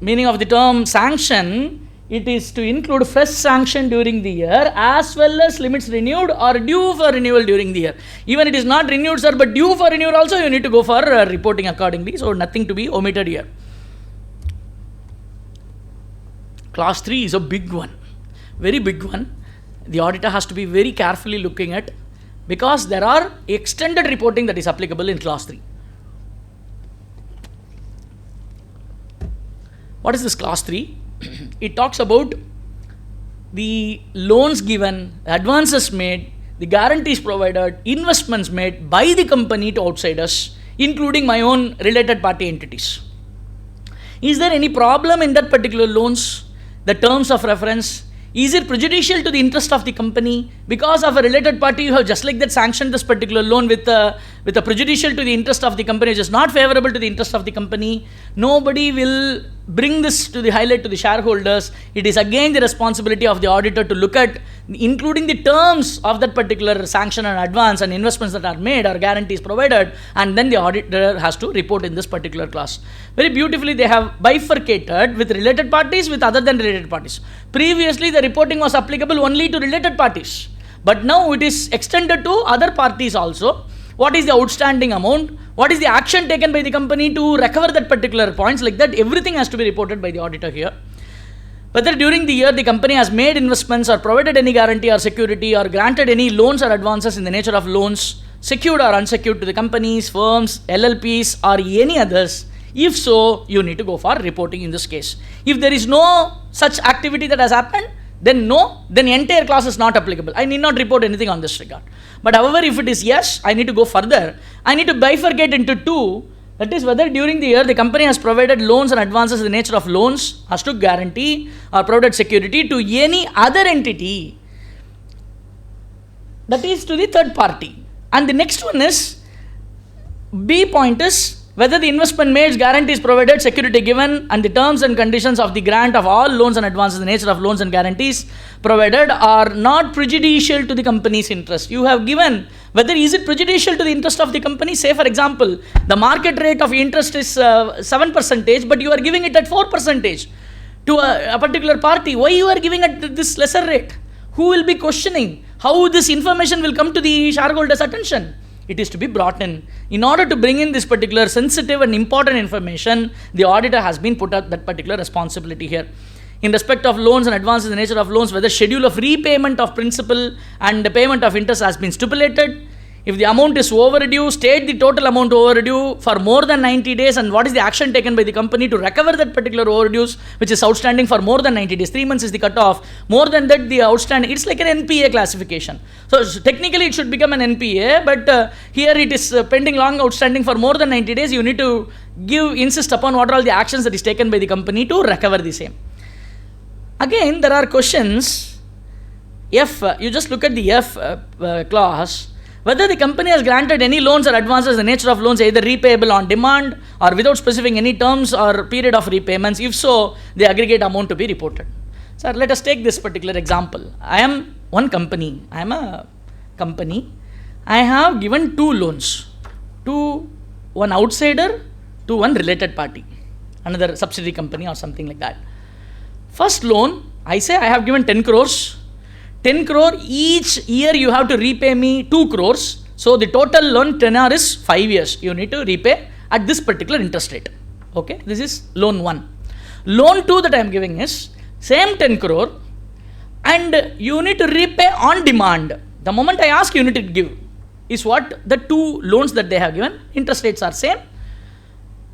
Meaning of the term sanction, it is to include fresh sanction during the year as well as limits renewed or due for renewal during the year. Even it is not renewed, sir, but due for renewal also, you need to go for reporting accordingly. So, nothing to be omitted here. Class 3 is a big one. Very big one. The auditor has to be very carefully looking at, because there are extended reporting that is applicable in class 3. What is this class 3? It talks about the loans given, advances made, the guarantees provided, investments made by the company to outsiders, including my own related party entities. Is there any problem in that particular loans? The terms of reference, is it prejudicial to the interest of the company? Because of a related party, you have just like that sanctioned this particular loan with a prejudicial to the interest of the company, which is not favorable to the interest of the company. Nobody will bring this to the highlight to the shareholders. It is again the responsibility of the auditor to look at, including the terms of that particular sanction and advance and investments that are made or guarantees provided, and then the auditor has to report in this particular class. Very beautifully, they have bifurcated with related parties, with other than related parties. Previously, the reporting was applicable only to related parties, but now it is extended to other parties also. What is the outstanding amount? What is the action taken by the company to recover that particular points? Like that, everything has to be reported by the auditor here. Whether during the year the company has made investments or provided any guarantee or security or granted any loans or advances in the nature of loans, secured or unsecured to the companies, firms, LLPs or any others. If so, you need to go for reporting in this case. If there is no such activity that has happened, then no, then the entire clause is not applicable. I need not report anything on this regard. But however, if it is yes, I need to go further. I need to bifurcate into two. That is, whether during the year the company has provided loans and advances in the nature of loans, has to guarantee or provided security to any other entity. That is to the third party. And the next one is, B point is, whether the investment made, guarantees provided, security given, and the terms and conditions of the grant of all loans and advances in the nature of loans and guarantees provided are not prejudicial to the company's interest. You have given, whether is it prejudicial to the interest of the company? Say for example, the market rate of interest is 7%, but you are giving it at 4% to a particular party. Why you are giving at this lesser rate? Who will be questioning? How this information will come to the shareholders' attention? It is to be brought in. In order to bring in this particular sensitive and important information, the auditor has been put out that particular responsibility here. In respect of loans and advances in the nature of loans, whether schedule of repayment of principal and the payment of interest has been stipulated. If the amount is overdue, state the total amount overdue for more than 90 days and what is the action taken by the company to recover that particular overdues which is outstanding for more than 90 days. 3 months is the cutoff. More than that, the outstanding, it's like an NPA classification. So technically it should become an NPA, but here it is pending long outstanding for more than 90 days. You need to insist upon what are all the actions that is taken by the company to recover the same. Again, there are questions. If you just look at the F clause, whether the company has granted any loans or advances, the nature of loans either repayable on demand or without specifying any terms or period of repayments. If so, the aggregate amount to be reported. Sir, let us take this particular example. I am one company. I am a company. I have given 2 loans to one outsider, to one related party, another subsidiary company or something like that. First loan, I say I have given 10 crores. 10 crore each year you have to repay me 2 crores. So the total loan tenure is 5 years. You need to repay at this particular interest rate. Okay, this is loan 1. Loan 2 that I am giving is same 10 crore and you need to repay on demand. The moment I ask, you need to give. Is what the 2 loans that they have given. Interest rates are same.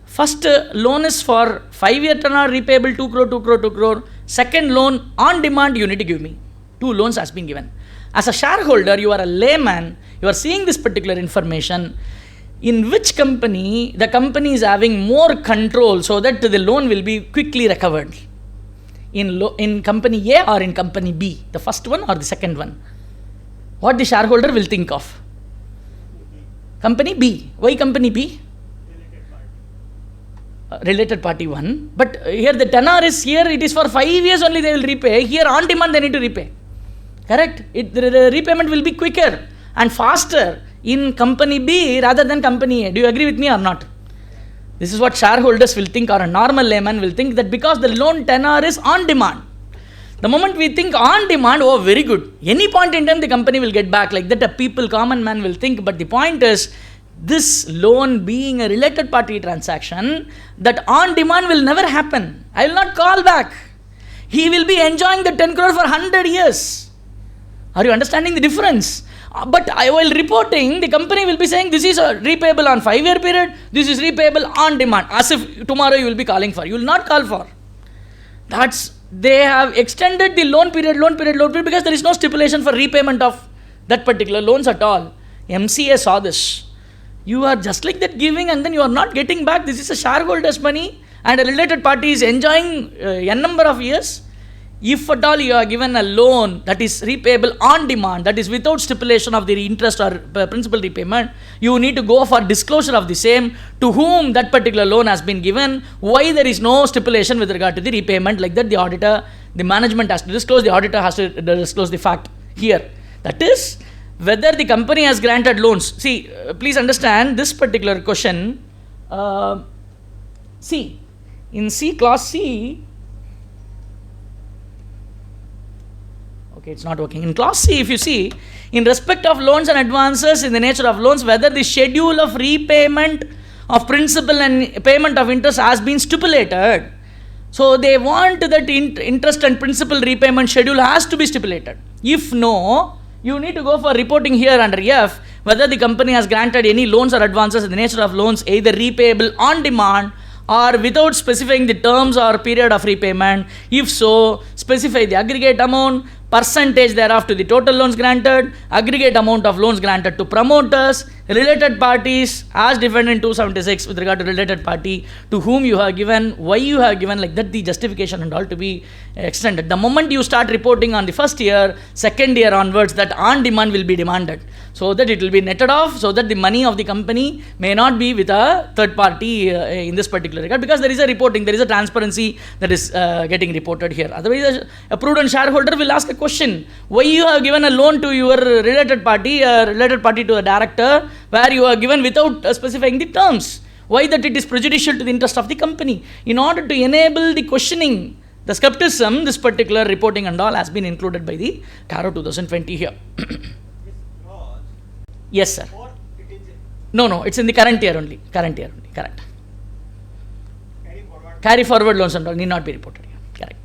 First loan is for 5-year tenure, repayable 2 crore, 2 crore, 2 crore. Second loan on demand you need to give me. 2 loans has been given. As a shareholder, you are a layman, you are seeing this particular information. In which company, the company is having more control so that the loan will be quickly recovered? In company A or in company B? The first one or the second one? What the shareholder will think of? Company B. Why company B? Related party 1. But here the tenor is here, it is for 5 years only they will repay. Here on demand they need to repay. Correct? The repayment will be quicker and faster in company B rather than company A. Do you agree with me or not? This is what shareholders will think, or a normal layman will think, that because the loan tenor is on demand. The moment we think on demand, oh very good. Any point in time the company will get back. Like that a common man will think. But the point is, this loan being a related party transaction, that on demand will never happen. I will not call back. He will be enjoying the 10 crore for 100 years. Are you understanding the difference? But while reporting, the company will be saying this is repayable on 5-year period, this is repayable on demand, as if tomorrow you will be calling for. You will not call for. They have extended the loan period because there is no stipulation for repayment of that particular loans at all. MCA saw this. You are just like that giving and then you are not getting back. This is a shareholder's money and a related party is enjoying n number of years. If at all you are given a loan that is repayable on demand, that is without stipulation of the interest or principal repayment, you need to go for disclosure of the same, to whom that particular loan has been given, why there is no stipulation with regard to the repayment. Like that the auditor, the management has to disclose, the auditor has to disclose the fact here. That is, whether the company has granted loans. See, please understand this particular question. See, in clause C, okay, it's not working. In clause C, if you see, in respect of loans and advances in the nature of loans, whether the schedule of repayment of principal and payment of interest has been stipulated. So they want that interest and principal repayment schedule has to be stipulated. If no, you need to go for reporting here under F, whether the company has granted any loans or advances in the nature of loans, either repayable on demand or without specifying the terms or period of repayment. If so, specify the aggregate amount, percentage thereof to the total loans granted, aggregate amount of loans granted to promoters, related parties as defined in 276 with regard to related party, to whom you have given, why you have given, like that the justification and all to be extended. The moment you start reporting on the first year, second year onwards, that on demand will be demanded, so that it will be netted off, so that the money of the company may not be with a third party in this particular regard, because there is a reporting, there is a transparency that is getting reported here. Otherwise, a prudent shareholder will ask a question, why you have given a loan to your related party to a director, where you are given without specifying the terms? Why that it is prejudicial to the interest of the company? In order to enable the questioning, the skepticism, this particular reporting and all has been included by the CARO 2020 here. Yes, sir. No, it's in the current year only. Correct. Carry forward loans and all need not be reported here. Correct.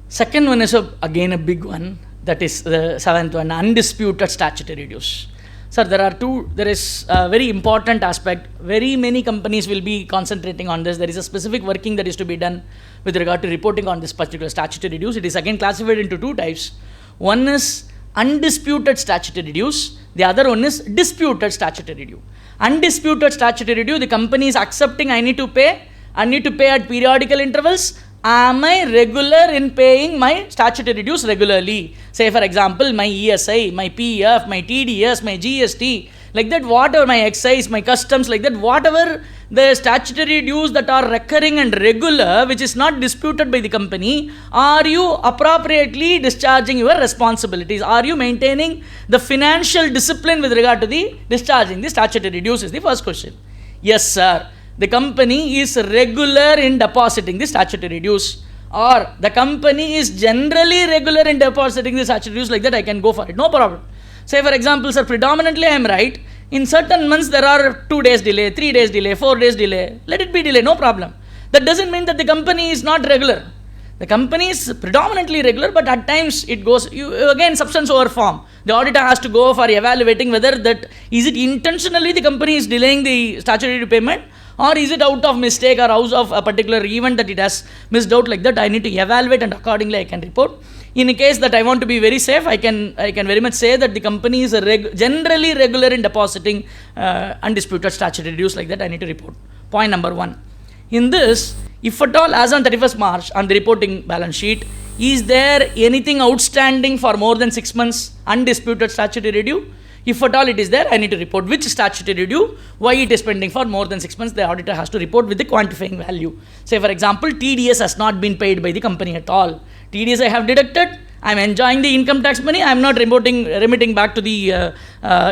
Second one is again a big one, that is the 7th one, undisputed statutory dues. Sir, there is a very important aspect. Very many companies will be concentrating on this. There is a specific working that is to be done with regard to reporting on this particular statutory dues. It is again classified into two types. One is undisputed statutory dues. The other one is disputed statutory due. Undisputed statutory due, the company is accepting I need to pay at periodical intervals. Am I regular in paying my statutory dues regularly? Say for example, my ESI, my PF, my TDS, my GST, like that, whatever, my excise, my customs, like that, whatever the statutory dues that are recurring and regular, which is not disputed by the company, are you appropriately discharging your responsibilities? Are you maintaining the financial discipline with regard to the discharging the statutory dues is the first question. Yes, sir. The company is regular in depositing the statutory dues, or the company is generally regular in depositing the statutory dues, like that, I can go for it, no problem. Say for example, sir, predominantly I am right. In certain months there are 2 days delay, 3 days delay, 4 days delay. Let it be delay, no problem. That doesn't mean that the company is not regular. The company is predominantly regular, but at times it goes, again, substance over form. The auditor has to go for evaluating whether that, is it intentionally the company is delaying the statutory payment, or is it out of mistake or out of a particular event that it has missed out, like that. I need to evaluate and accordingly I can report. In a case that I want to be very safe, I can very much say that the company is generally regular in depositing undisputed statutory dues, like that, I need to report. Point number 1. In this, if at all, as on 31st March on the reporting balance sheet, is there anything outstanding for more than 6 months undisputed statutory due? If at all it is there, I need to report which statutory due, why it is pending for more than 6 months. The auditor has to report with the quantifying value. Say for example, TDS has not been paid by the company at all. TDS I have deducted, I am enjoying the income tax money, I am not remitting back to the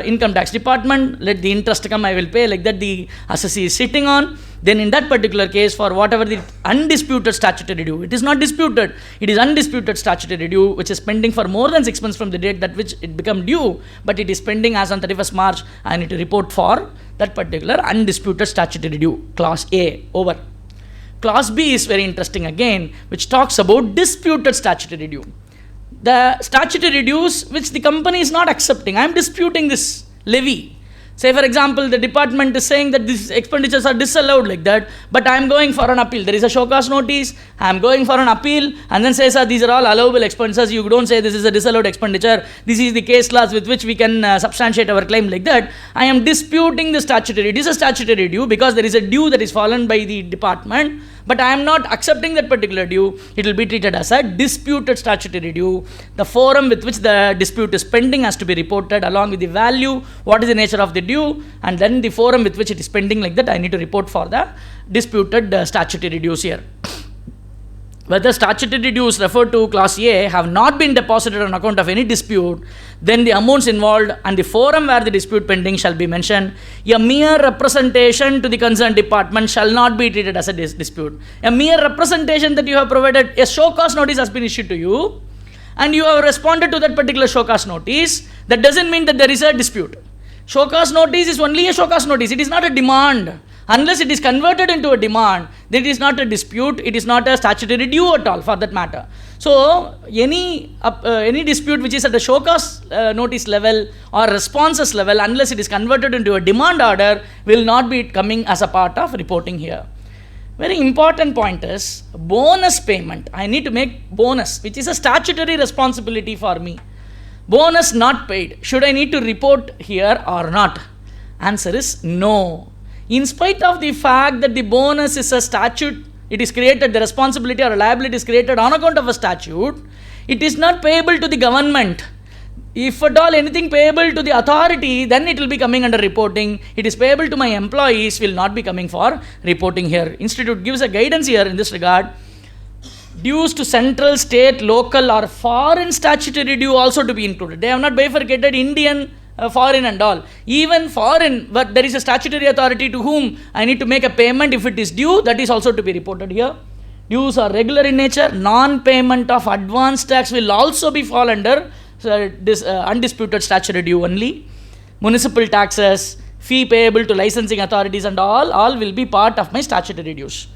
income tax department. Let the interest come, I will pay, like that the assessee is sitting on. Then in that particular case, for whatever the undisputed statutory due, it is not disputed, it is undisputed statutory due, which is pending for more than 6 months from the date that which it become due, but it is pending as on 31st March, I need to report for that particular undisputed statutory due. Clause A, over. Clause B is very interesting again, which talks about disputed statutory due. The statutory dues which the company is not accepting, I am disputing this levy. Say for example, the department is saying that these expenditures are disallowed, like that, but I am going for an appeal. There is a show cause notice, I am going for an appeal, and then says, these are all allowable expenses. You don't say this is a disallowed expenditure. This is the case laws with which we can substantiate our claim, like that. I am disputing the statutory. It is a statutory due because there is a due that is fallen by the department, but I am not accepting that particular due. It will be treated as a disputed statutory due. The forum with which the dispute is pending has to be reported along with the value, what is the nature of the due, and then the forum with which it is pending, like that, I need to report for the disputed statutory dues here. Whether statutory dues referred to clause A have not been deposited on account of any dispute, then the amounts involved and the forum where the dispute pending shall be mentioned. A mere representation to the concerned department shall not be treated as a dispute. A mere representation that you have provided, a show cause notice has been issued to you, and you have responded to that particular show cause notice, that doesn't mean that there is a dispute. Show cause notice is only a show cause notice. It is not a demand. Unless it is converted into a demand, then it is not a dispute, it is not a statutory due at all for that matter. So, any dispute which is at a show cause notice level or responses level, unless it is converted into a demand order, will not be coming as a part of reporting here. Very important point is bonus payment. I need to make bonus, which is a statutory responsibility for me. Bonus not paid. Should I need to report here or not? Answer is no. In spite of the fact that the bonus is a statute, it is created, the responsibility or liability is created on account of a statute, it is not payable to the government. If at all anything payable to the authority, then it will be coming under reporting. It is payable to my employees, will not be coming for reporting here. Institute gives a guidance here in this regard. Dues to central, state, local or foreign statutory due also to be included. They have not bifurcated Indian, foreign and all. Even foreign, but there is a statutory authority to whom I need to make a payment if it is due, that is also to be reported here. Dues are regular in nature. Non-payment of advance tax will also be fall under this undisputed statutory due only. Municipal taxes, fee payable to licensing authorities and all will be part of my statutory dues.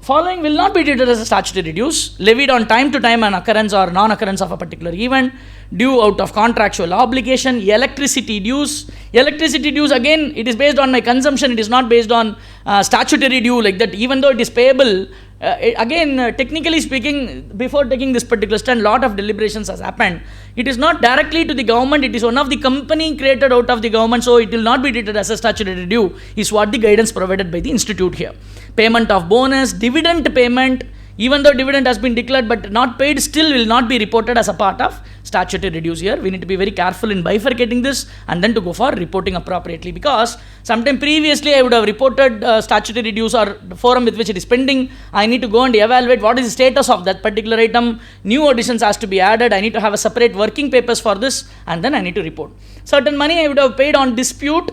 following will not be treated as a statutory dues, levied on time to time an occurrence or non-occurrence of a particular event, due out of contractual obligation, electricity dues. Electricity dues, again, it is based on my consumption, it is not based on statutory due, like that, even though it is payable. Technically speaking, before taking this particular stand, lot of deliberations has happened. It is not directly to the government, it is one of the company created out of the government, so it will not be treated as a statutory due, is what the guidance provided by the institute here. Payment of bonus, dividend payment, even though dividend has been declared but not paid, still will not be reported as a part of statutory dues here. We need to be very careful in bifurcating this and then to go for reporting appropriately, because sometime previously I would have reported statutory dues or the forum with which it is pending. I need to go and evaluate what is the status of that particular item. New additions has to be added. I need to have a separate working papers for this, and then I need to report. Certain money I would have paid on dispute.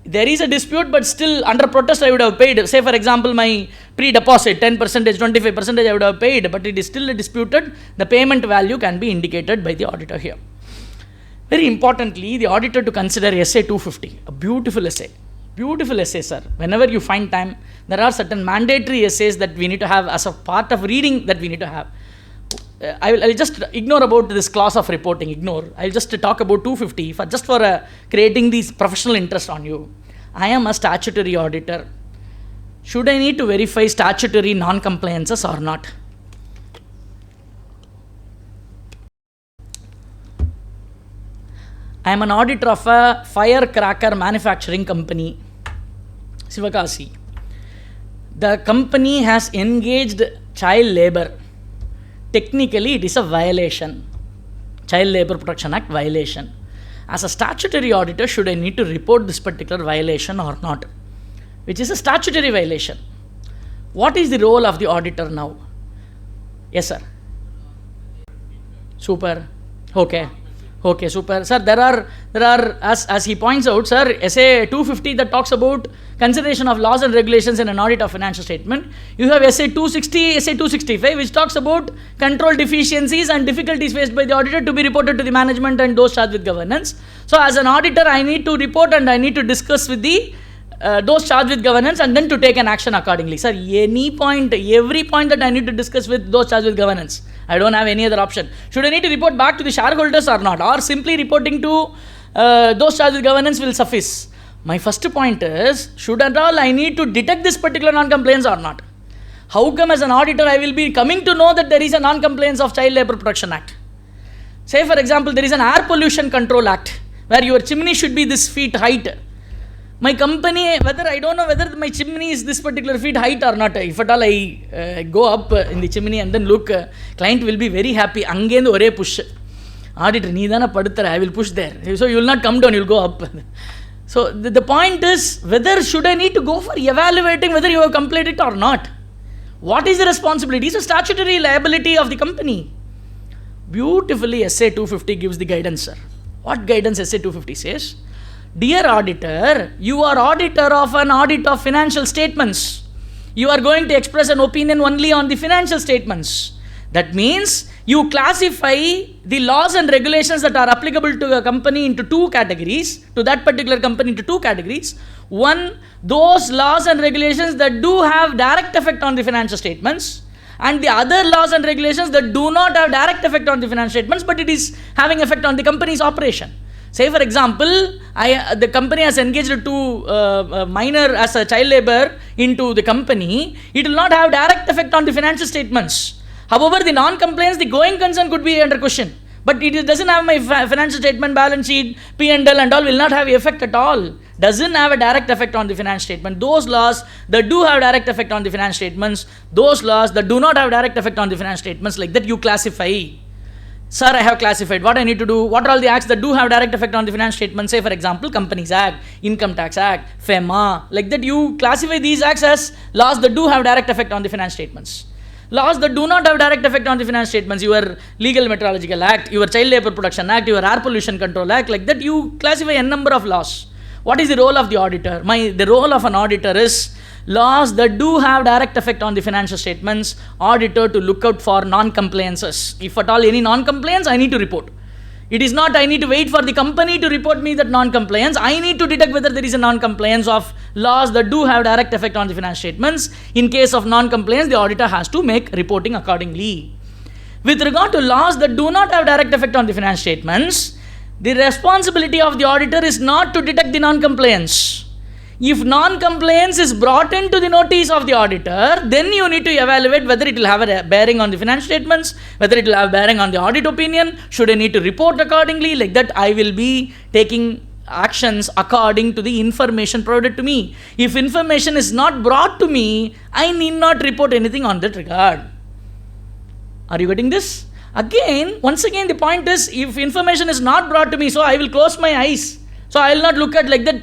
There is a dispute, but still under protest I would have paid. Say for example, my pre-deposit 10%, 25% I would have paid, but it is still disputed. The payment value can be indicated by the auditor here. Very importantly, the auditor to consider essay 250, a beautiful essay. Beautiful essay, sir. Whenever you find time, there are certain mandatory essays that we need to have as a part of reading that we need to have. I'll just ignore about this class of reporting, I'll just talk about 250 for creating this professional interest on you. I am a statutory auditor. Should I need to verify statutory non-compliances or not? I am an auditor of a firecracker manufacturing company, Sivakasi. The company has engaged child labor. Technically, it is a violation. Child Labour Protection Act violation. As a statutory auditor, should I need to report this particular violation or not? Which is a statutory violation. What is the role of the auditor now? Yes, sir. Super. Okay, super. Sir, there are as he points out, sir, essay 250 that talks about consideration of laws and regulations in an audit of financial statement. You have essay 260, essay 265, which talks about control deficiencies and difficulties faced by the auditor to be reported to the management and those charged with governance. So, as an auditor, I need to report and I need to discuss with the those charged with governance and then to take an action accordingly. Sir, every point that I need to discuss with those charged with governance. I don't have any other option. Should I need to report back to the shareholders or not? Or simply reporting to those charged with governance will suffice? My first point is, should at all I need to detect this particular non-compliance or not? How come as an auditor I will be coming to know that there is a non-compliance of Child Labour Protection Act? Say for example, there is an Air Pollution Control Act where your chimney should be this feet height. My company, I don't know whether my chimney is this particular feet height or not. If at all I go up in the chimney and then look, client will be very happy. Angendu ore push. Auditor, needana paduthara, I will push there. So you will not come down, you will go up. So the point is, whether should I need to go for evaluating whether you have completed it or not? What is the responsibility? It's a statutory liability of the company. Beautifully, essay 250 gives the guidance, sir. What guidance essay 250 says? Dear auditor, you are auditor of an audit of financial statements. You are going to express an opinion only on the financial statements. That means you classify the laws and regulations that are applicable to a company into two categories, to that particular company into two categories. One, those laws and regulations that do have direct effect on the financial statements, and the other laws and regulations that do not have direct effect on the financial statements, but it is having effect on the company's operation. Say for example, the company has engaged two minor as a child labor into the company. It will not have direct effect on the financial statements. However, the non-compliance, the going concern could be under question. But it doesn't have my financial statement, balance sheet, P&L and all will not have effect at all. Doesn't have a direct effect on the financial statement. Those laws that do have direct effect on the financial statements, those laws that do not have direct effect on the financial statements, like that you classify. Sir, I have classified. What I need to do? What are all the acts that do have direct effect on the financial statement? Say for example, Companies Act, Income Tax Act, FEMA. Like that you classify these acts as laws that do have direct effect on the financial statements. Laws that do not have direct effect on the financial statements, your Legal Metrological Act, your Child Labour Protection Act, your Air Pollution Control Act, like that you classify a number of laws. What is the role of the auditor? The role of an auditor is laws that do have direct effect on the financial statements, auditor to look out for non-compliances. If at all any non-compliance, I need to report. It is not I need to wait for the company to report me that non-compliance. I need to detect whether there is a non-compliance of laws that do have direct effect on the finance statements. In case of non-compliance, the auditor has to make reporting accordingly. With regard to laws that do not have direct effect on the finance statements, the responsibility of the auditor is not to detect the non-compliance. If non-compliance is brought into the notice of the auditor, then you need to evaluate whether it will have a bearing on the finance statements, whether it will have bearing on the audit opinion, should I need to report accordingly, like that I will be taking actions according to the information provided to me. If information is not brought to me, I need not report anything on that regard. Are you getting this? Once again, the point is, if information is not brought to me, so I will close my eyes. So I will not look at like that,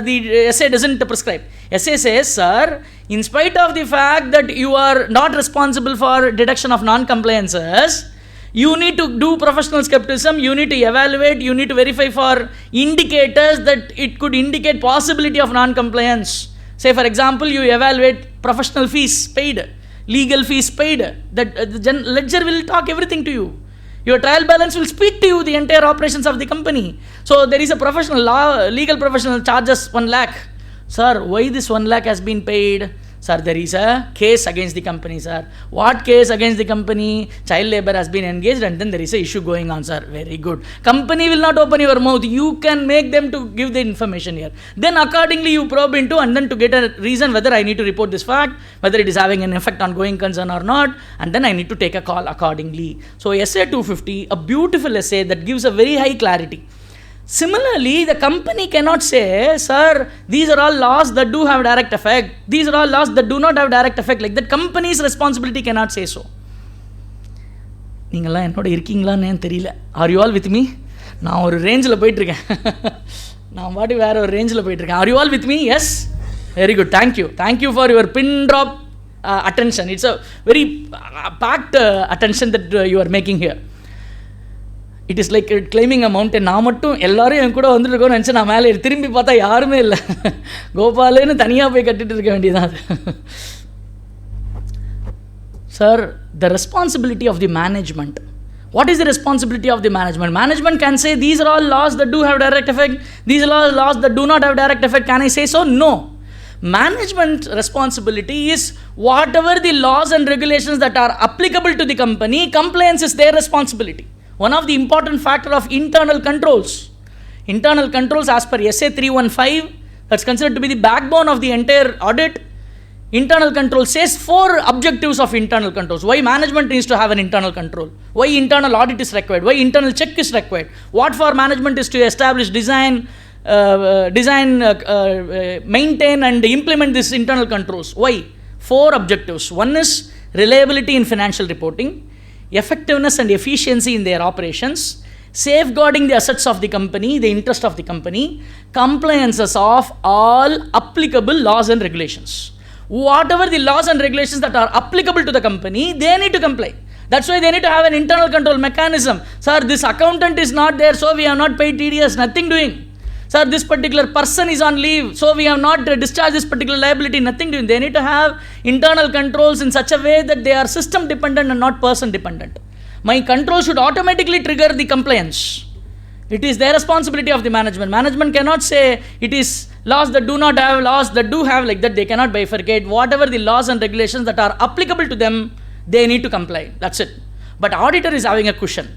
the SA doesn't prescribe. SA says, sir, in spite of the fact that you are not responsible for detection of non-compliances, you need to do professional skepticism, you need to evaluate, you need to verify for indicators that it could indicate possibility of non-compliance. Say for example, you evaluate professional fees paid, legal fees paid, that the ledger will talk everything to you. Your trial balance will speak to you the entire operations of the company. So there is a professional legal professional charges 1 lakh. Sir, why this 1 lakh has been paid? Sir, there is a case against the company, sir. What case against the company? Child labor has been engaged and then there is a issue going on, sir. Very good. Company will not open your mouth. You can make them to give the information here. Then accordingly you probe into and then to get a reason whether I need to report this fact, whether it is having an effect on going concern or not, and then I need to take a call accordingly. So SA 250, a beautiful essay that gives a very high clarity. Similarly, the company cannot say, sir, these are all laws that do have direct effect. These are all laws that do not have direct effect. Like that company's responsibility cannot say so. நீங்கள்லாம் என்னோட இருக்கீங்களான்னு தெரியல. Are you all with me? நான் ஒரு ரேஞ்சில் போயிட்டுருக்கேன். நான் பாட்டு வேறு ஒரு ரேஞ்சில் போயிட்டுருக்கேன். Are you all with me? Yes? Very good. Thank you. Thank you for your pin drop attention. It's a very packed attention that you are making here. It is like climbing a mountain. நான் மட்டும் எல்லாரும் என் கூட வந்துட்டு இருக்கோன்னு நினச்சி நான் மேலே திரும்பி பார்த்தா யாருமே இல்லை. கோபாலேன்னு தனியாக போய் கட்டிட்டு இருக்க வேண்டியதான். Sir, the responsibility of the management. What is the responsibility of the management? Management can say these are all laws that do have direct effect. These are all laws that do not have direct effect. Can I say so? No. Management responsibility is whatever the laws and regulations that are applicable to the company, compliance is their responsibility. One of the important factor of internal controls. Internal controls as per SA 315, that's considered to be the backbone of the entire audit. Internal control says 4 objectives of internal controls. Why management needs to have an internal control? Why internal audit is required? Why internal check is required? What for management is to establish, maintain and implement these internal controls? Why? 4 objectives. One is reliability in financial reporting, effectiveness and efficiency in their operations, safeguarding the assets of the company, the interest of the company, compliances of all applicable laws and regulations. Whatever the laws and regulations that are applicable to the company, they need to comply. That's why they need to have an internal control mechanism. Sir, this accountant is not there, so we have not paid TDS, nothing doing. Sir, this particular person is on leave, so we have not discharged this particular liability, nothing doing. They need to have internal controls in such a way that they are system dependent and not person dependent. My control should automatically trigger the compliance. It is their responsibility of the management. Management cannot say it is laws that do not have, laws that do have, like that they cannot bifurcate. Whatever the laws and regulations that are applicable to them, they need to comply. That's it. But auditor is having a cushion.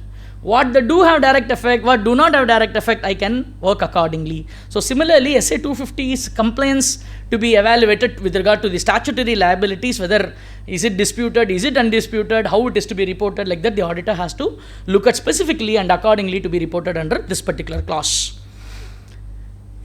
What they do have direct effect, what do not have direct effect, I can work accordingly. So similarly, SA 250 is compliance to be evaluated with regard to the statutory liabilities, whether is it disputed, is it undisputed, how it is to be reported, like that the auditor has to look at specifically and accordingly to be reported under this particular clause.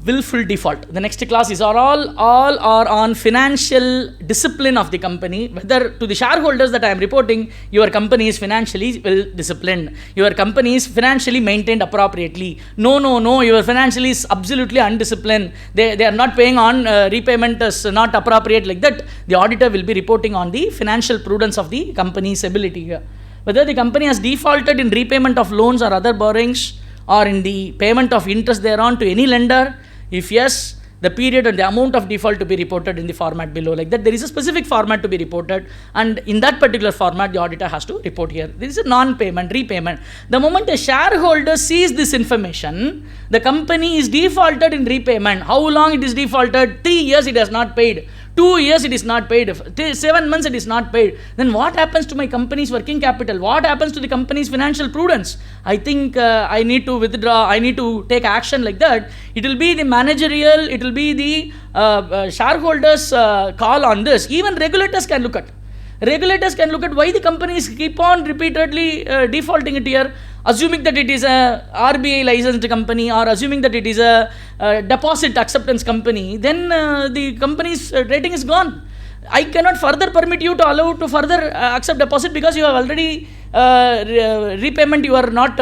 Willful default. The next class is all are on financial discipline of the company, whether to the shareholders that I am reporting, your company is financially well disciplined, your company is financially maintained appropriately. No, your financially is absolutely undisciplined. They are not paying on repayment is not appropriate, like that. The auditor will be reporting on the financial prudence of the company's ability here. Whether the company has defaulted in repayment of loans or other borrowings or in the payment of interest thereon to any lender. If yes, the period and the amount of default to be reported in the format below, like that. There is a specific format to be reported, and in that particular format, the auditor has to report here. There is a non-payment, repayment. The moment a shareholder sees this information, the company is defaulted in repayment. How long it is defaulted? 3 years it has not paid. 2 years it is not paid, 7 months it is not paid. Then what happens to my company's working capital? What happens to the company's financial prudence? I think I need to withdraw, I need to take action like that. It will be the managerial, it will be the shareholders' call on this. Even regulators can look at. Regulators can look at why the companies keep on repeatedly defaulting it here, assuming that it is a RBI licensed company or assuming that it is a deposit acceptance company, then the company's rating is gone. I cannot further permit you to allow to further accept deposit because you have already repayment you are not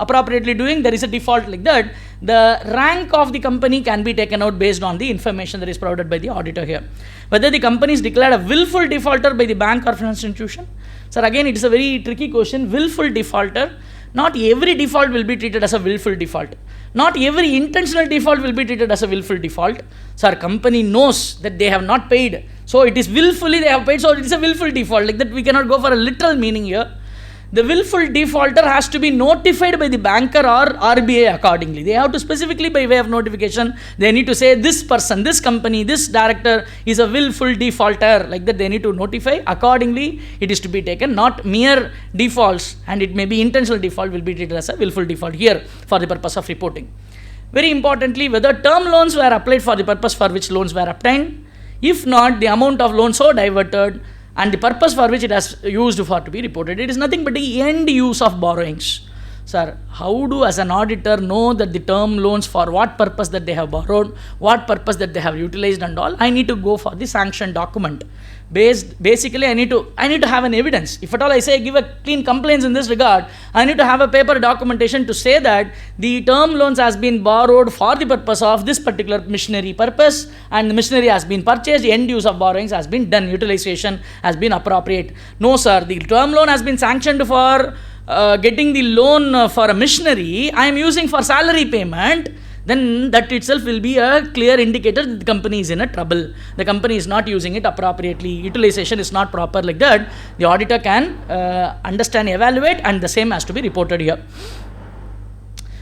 appropriately doing. There is a default like that. The rank of the company can be taken out based on the information that is provided by the auditor here. Whether the company is declared a willful defaulter by the bank or financial institution. Sir, again it is a very tricky question. Willful defaulter. Not every default will be treated as a willful default. Not every intentional default will be treated as a willful default. So our company knows that they have not paid. So it is willfully they have paid. So it is a willful default. Like that we cannot go for a literal meaning here. The willful defaulter has to be notified by the banker or RBI accordingly. They have to specifically by way of notification, they need to say this person, this company, this director is a willful defaulter. Like that they need to notify. Accordingly, it is to be taken, not mere defaults, and it may be intentional default will be treated as a willful default here for the purpose of reporting. Very importantly, whether term loans were applied for the purpose for which loans were obtained. If not, the amount of loan so diverted and the purpose for which it has used for to be reported. It is nothing but the end use of borrowings. Sir, how do as an auditor know that the term loans for what purpose that they have borrowed, what purpose that they have utilized and all? I need to go for the sanction document. Basically, I need to have an evidence. If at all I say give a clean complaints in this regard, I need to have a paper documentation to say that the term loans has been borrowed for the purpose of this particular machinery purpose, and the machinery has been purchased, the end use of borrowings has been done, utilization has been appropriate. No sir, the term loan has been sanctioned for getting the loan for a machinery, I am using for salary payment, then that itself will be a clear indicator that the company is in a trouble. The company is not using it appropriately. Utilization is not proper like that. The auditor can understand, evaluate, and the same has to be reported here.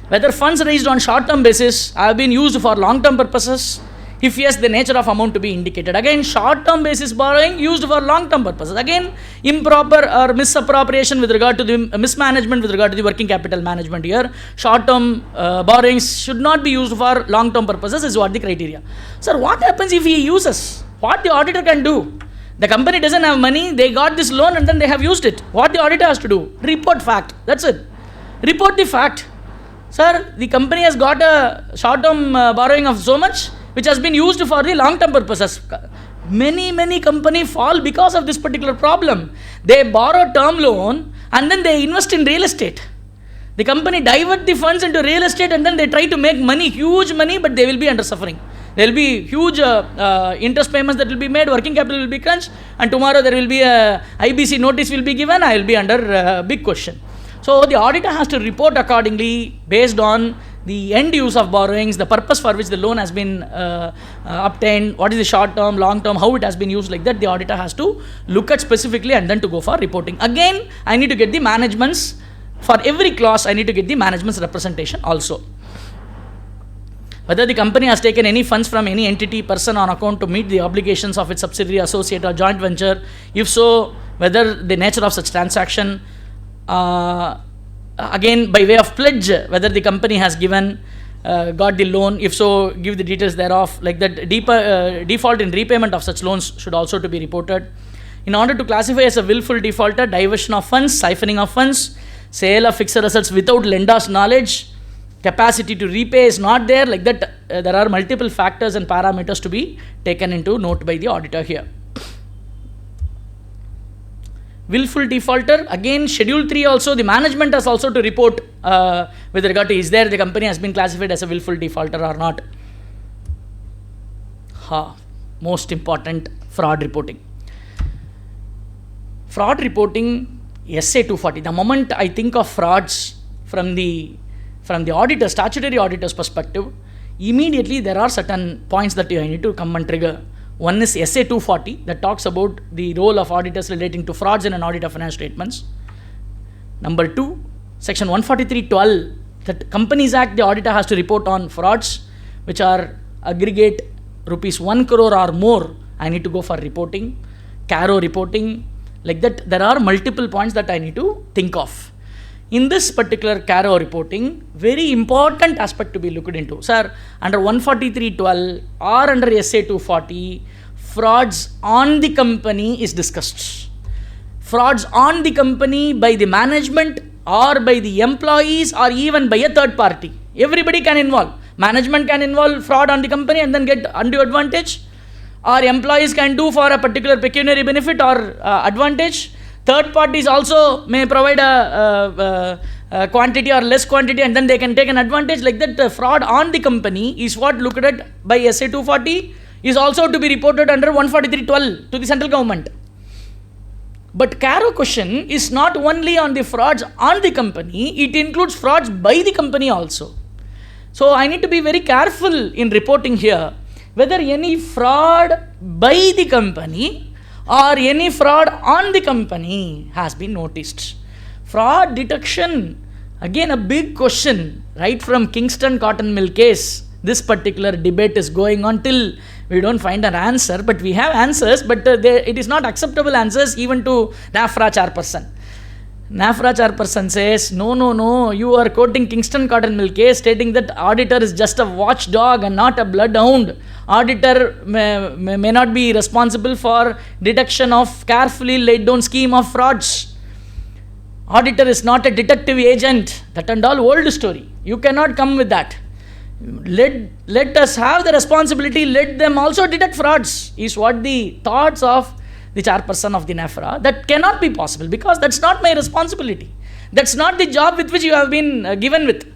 Whether funds raised on short-term basis have been used for long-term purposes. If yes, the nature of amount to be indicated. Again, short-term basis borrowing used for long-term purposes. Again, improper or misappropriation with regard to the mismanagement with regard to the working capital management here. Short-term borrowings should not be used for long-term purposes is what the criteria. Sir, what happens if he uses? What the auditor can do? The company doesn't have money, they got this loan and then they have used it. What the auditor has to do? Report fact. That's it. Report the fact. Sir, the company has got a short-term borrowing of so much, which has been used for the long-term purposes. Many companies fall because of this particular problem. They borrow term loan and then they invest in real estate. The company divert the funds into real estate and then they try to make money, huge money, but they will be under suffering. There will be huge interest payments that will be made, working capital will be crunched, and tomorrow there will be a IBC notice will be given, I will be under big question. So the auditor has to report accordingly based on the end use of borrowings, the purpose for which the loan has been obtained, what is the short term, long term, how it has been used, like that. The auditor has to look at specifically and then to go for reporting. Again, I need to get the management's, for every clause, I need to get the management's representation also. Whether the company has taken any funds from any entity, person on account to meet the obligations of its subsidiary, associate or joint venture. If so, whether the nature of such transaction, again by way of pledge, whether the company has given, got the loan, if so, give the details thereof, like that. Default in repayment of such loans should also to be reported. In order to classify as a willful defaulter, diversion of funds, siphoning of funds, sale of fixed assets without lender's knowledge, capacity to repay is not there, like that. There are multiple factors and parameters to be taken into note by the auditor here. Willful defaulter, again schedule 3 also, the management has also to report with regard to is there the company has been classified as a willful defaulter or not. Most important, fraud reporting. Fraud reporting, SA 240. The moment I think of frauds from the auditor, statutory auditor's perspective, immediately there are certain points that you need to come and trigger. One is SA 240 that talks about the role of auditors relating to frauds in an audit of financial statements. Number 2, Section 143(12), that Companies Act, the auditor has to report on frauds which are aggregate rupees 1 crore or more. I need to go for reporting, CARO reporting, like that. There are multiple points that I need to think of. In this particular CARO reporting, very important aspect to be looked into. Sir, under 143(12) or under SA 240, frauds on the company is discussed. Frauds on the company by the management or by the employees or even by a third party. Everybody can involve. Management can involve fraud on the company and then get undue advantage, or employees can do for a particular pecuniary benefit or advantage. Third parties also may provide a quantity or less quantity and then they can take an advantage. Like that, the fraud on the company is what looked at by SA 240, is also to be reported under 143(12) to the central government. But CARO question is not only on the frauds on the company, it includes frauds by the company also. So I need to be very careful in reporting here whether any fraud by the company or any fraud on the company has been noticed. Fraud detection, again a big question, right from Kingston cotton mill case. This particular debate is going on till we don't find an answer, but we have answers, but it is not acceptable answers even to NAFRA chairperson. NAFRA chairperson says, no, you are quoting Kingston cotton mill case stating that auditor is just a watchdog and not a bloodhound. Auditor may not be responsible for detection of carefully laid down scheme of frauds. Auditor is not a detective agent. That and all old story. You cannot come with that. Let us have the responsibility, let them also detect frauds, is what the thoughts of the chairperson of the NAFRA. That cannot be possible because that's not my responsibility. That's not the job with which you have been given with.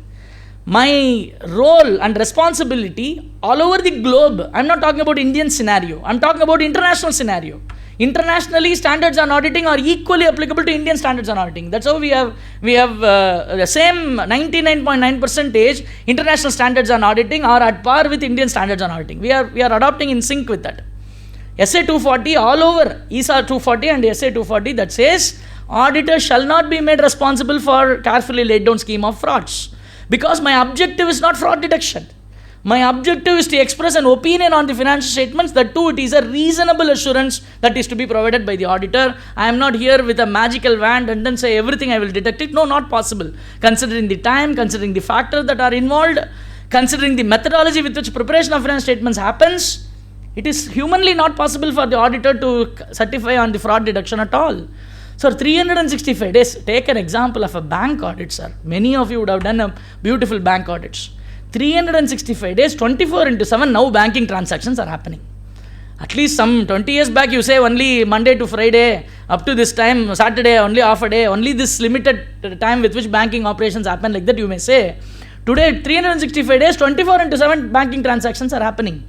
My role and responsibility all over the globe, I'm not talking about Indian scenario, I'm talking about international scenario. Internationally, standards on auditing are equally applicable to Indian standards on auditing. That's how we have the same 99.9% international standards on auditing are at par with Indian standards on auditing. We are adopting in sync with that. SA 240 all over, ESA 240 and SA 240, that says auditor shall not be made responsible for carefully laid down scheme of frauds. Because my objective is not fraud detection. My objective is to express an opinion on the financial statements. That too, it is a reasonable assurance that is to be provided by the auditor. I am not here with a magical wand and then say everything I will detect it. No, not possible. Considering the time, considering the factors that are involved, considering the methodology with which preparation of financial statements happens, it is humanly not possible for the auditor to certify on the fraud detection at all. Sir, 365 days, take an example of a bank audit, sir. Many of you would have done a beautiful bank audits. 365 days, 24/7, now banking transactions are happening. At least some 20 years back, you say only Monday to Friday, up to this time, Saturday, only half a day, only this limited time with which banking operations happen, like that you may say. Today, 365 days, 24/7 banking transactions are happening.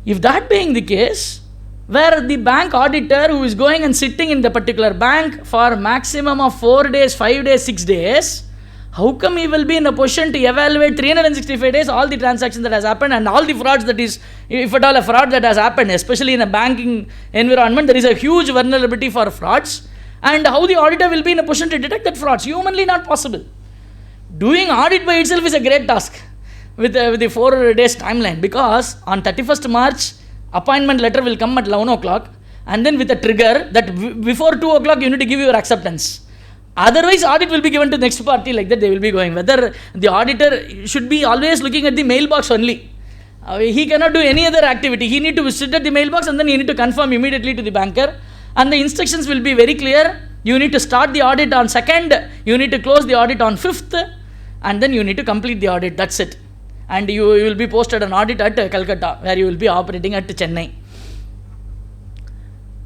If that being the case, where the bank auditor who is going and sitting in the particular bank for maximum of 4 days, 5 days, 6 days, how come he will be in a position to evaluate 365 days all the transactions that has happened and all the frauds that is, if at all a fraud that has happened, especially in a banking environment, there is a huge vulnerability for frauds, and how the auditor will be in a position to detect that frauds? Humanly not possible. Doing audit by itself is a great task with the 4 days timeline, because on 31st March, appointment letter will come at 11 o'clock, and then with a trigger that before 2 o'clock you need to give your acceptance. Otherwise, audit will be given to next party, like that they will be going. Whether the auditor should be always looking at the mailbox only. He cannot do any other activity. He need to sit at the mailbox and then he need to confirm immediately to the banker. And the instructions will be very clear. You need to start the audit on 2nd. You need to close the audit on 5th. And then you need to complete the audit. That's it. And you will be posted an audit at Calcutta, where you will be operating at Chennai.